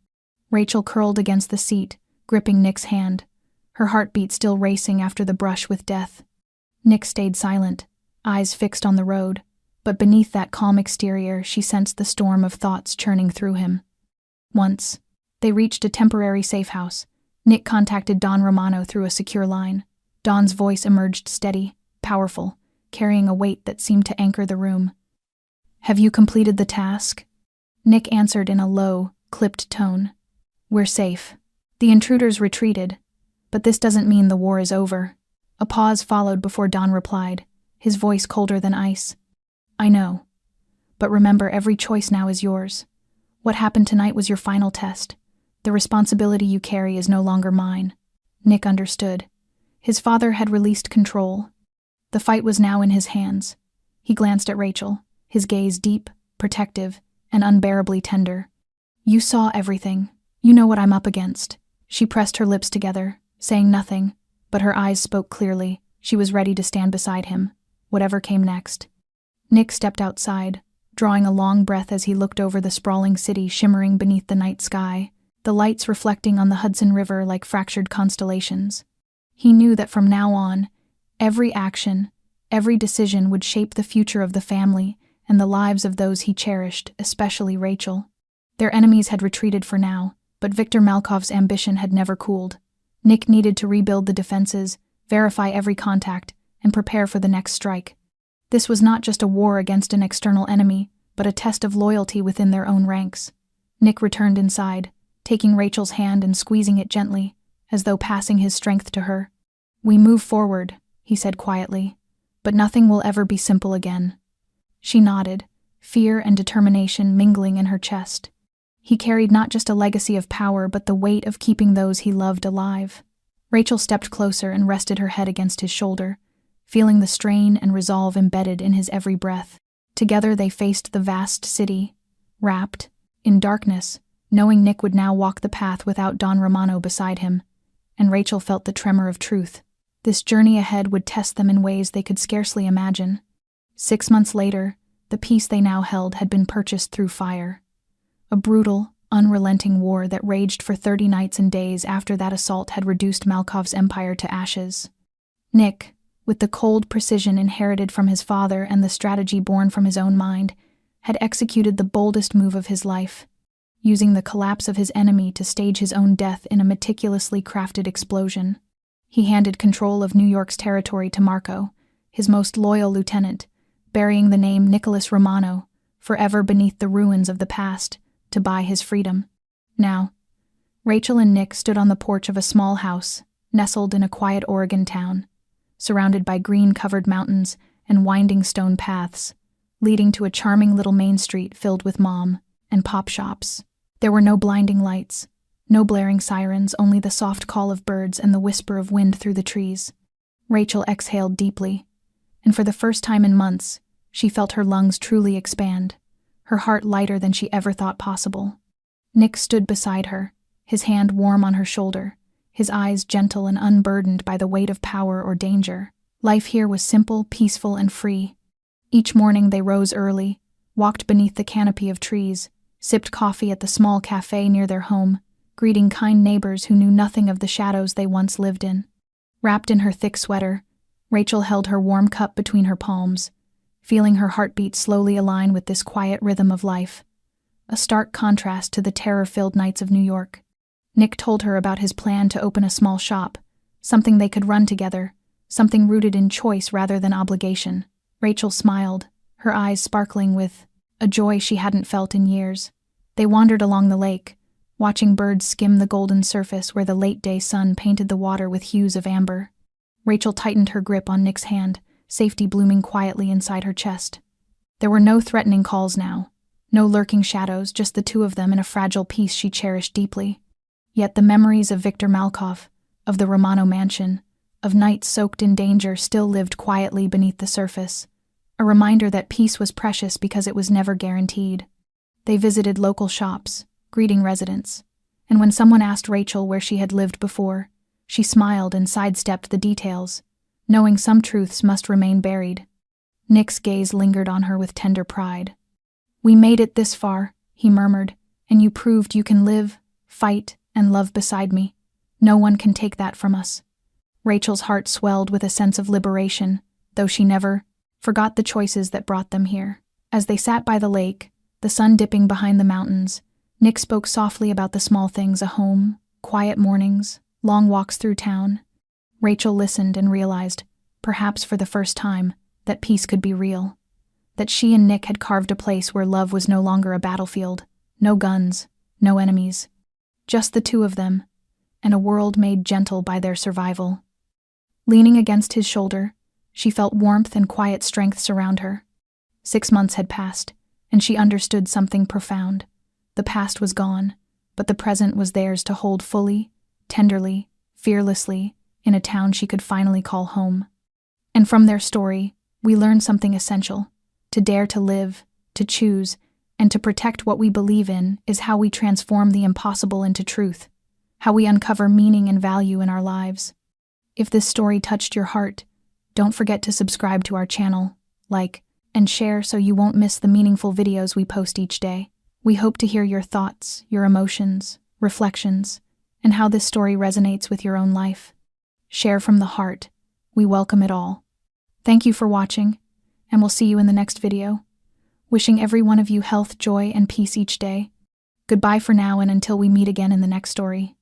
Rachel curled against the seat, gripping Nick's hand, her heartbeat still racing after the brush with death. Nick stayed silent, eyes fixed on the road, but beneath that calm exterior she sensed the storm of thoughts churning through him. Once, they reached a temporary safe house. Nick contacted Don Romano through a secure line. Don's voice emerged steady, powerful, carrying a weight that seemed to anchor the room. "Have you completed the task?" Nick answered in a low, clipped tone. "We're safe." The intruders retreated, but this doesn't mean the war is over. A pause followed before Don replied, his voice colder than ice. "I know. But remember, every choice now is yours. What happened tonight was your final test. The responsibility you carry is no longer mine." Nick understood. His father had released control. The fight was now in his hands. He glanced at Rachel, his gaze deep, protective, and unbearably tender. "You saw everything. You know what I'm up against." She pressed her lips together, saying nothing, but her eyes spoke clearly. She was ready to stand beside him, whatever came next. Nick stepped outside, drawing a long breath as he looked over the sprawling city shimmering beneath the night sky, the lights reflecting on the Hudson River like fractured constellations. He knew that from now on, every action, every decision would shape the future of the family and the lives of those he cherished, especially Rachel. Their enemies had retreated for now, but Viktor Malkov's ambition had never cooled. Nick needed to rebuild the defenses, verify every contact, and prepare for the next strike. This was not just a war against an external enemy, but a test of loyalty within their own ranks. Nick returned inside, taking Rachel's hand and squeezing it gently, as though passing his strength to her. "We move forward," he said quietly, "but nothing will ever be simple again." She nodded, fear and determination mingling in her chest. He carried not just a legacy of power, but the weight of keeping those he loved alive. Rachel stepped closer and rested her head against his shoulder, feeling the strain and resolve embedded in his every breath. Together they faced the vast city, wrapped in darkness, knowing Nick would now walk the path without Don Romano beside him, and Rachel felt the tremor of truth. This journey ahead would test them in ways they could scarcely imagine. 6 months later, the peace they now held had been purchased through fire. A brutal, unrelenting war that raged for 30 nights and days after that assault had reduced Malkov's empire to ashes. Nick, with the cold precision inherited from his father and the strategy born from his own mind, had executed the boldest move of his life, using the collapse of his enemy to stage his own death in a meticulously crafted explosion. He handed control of New York's territory to Marco, his most loyal lieutenant, burying the name Nicholas Romano, forever beneath the ruins of the past, to buy his freedom. Now, Rachel and Nick stood on the porch of a small house, nestled in a quiet Oregon town, surrounded by green-covered mountains and winding stone paths, leading to a charming little main street filled with mom and pop shops. There were no blinding lights, no blaring sirens, only the soft call of birds and the whisper of wind through the trees. Rachel exhaled deeply, and for the first time in months, she felt her lungs truly expand, her heart lighter than she ever thought possible. Nick stood beside her, his hand warm on her shoulder, his eyes gentle and unburdened by the weight of power or danger. Life here was simple, peaceful, and free. Each morning they rose early, walked beneath the canopy of trees, sipped coffee at the small cafe near their home, greeting kind neighbors who knew nothing of the shadows they once lived in. Wrapped in her thick sweater, Rachel held her warm cup between her palms, feeling her heartbeat slowly align with this quiet rhythm of life, a stark contrast to the terror-filled nights of New York. Nick told her about his plan to open a small shop, something they could run together, something rooted in choice rather than obligation. Rachel smiled, her eyes sparkling with a joy she hadn't felt in years. They wandered along the lake, watching birds skim the golden surface where the late-day sun painted the water with hues of amber. Rachel tightened her grip on Nick's hand, safety blooming quietly inside her chest. There were no threatening calls now, no lurking shadows, just the two of them in a fragile peace she cherished deeply. Yet the memories of Victor Malkoff, of the Romano mansion, of nights soaked in danger still lived quietly beneath the surface, a reminder that peace was precious because it was never guaranteed. They visited local shops, greeting residents, and when someone asked Rachel where she had lived before, she smiled and sidestepped the details, knowing some truths must remain buried. Nick's gaze lingered on her with tender pride. "We made it this far," he murmured, "and you proved you can live, fight, and love beside me. No one can take that from us." Rachel's heart swelled with a sense of liberation, though she never forgot the choices that brought them here. As they sat by the lake, the sun dipping behind the mountains, Nick spoke softly about the small things: a home, quiet mornings, long walks through town. Rachel listened and realized, perhaps for the first time, that peace could be real. That she and Nick had carved a place where love was no longer a battlefield, no guns, no enemies. Just the two of them, and a world made gentle by their survival. Leaning against his shoulder, she felt warmth and quiet strength surround her. 6 months had passed, and she understood something profound. The past was gone, but the present was theirs to hold fully, tenderly, fearlessly, in a town she could finally call home. And from their story, we learn something essential. To dare to live, to choose, and to protect what we believe in is how we transform the impossible into truth, how we uncover meaning and value in our lives. If this story touched your heart, don't forget to subscribe to our channel, like, and share so you won't miss the meaningful videos we post each day. We hope to hear your thoughts, your emotions, reflections, and how this story resonates with your own life. Share from the heart. We welcome it all. Thank you for watching, and we'll see you in the next video. Wishing every one of you health, joy, and peace each day. Goodbye for now, and until we meet again in the next story.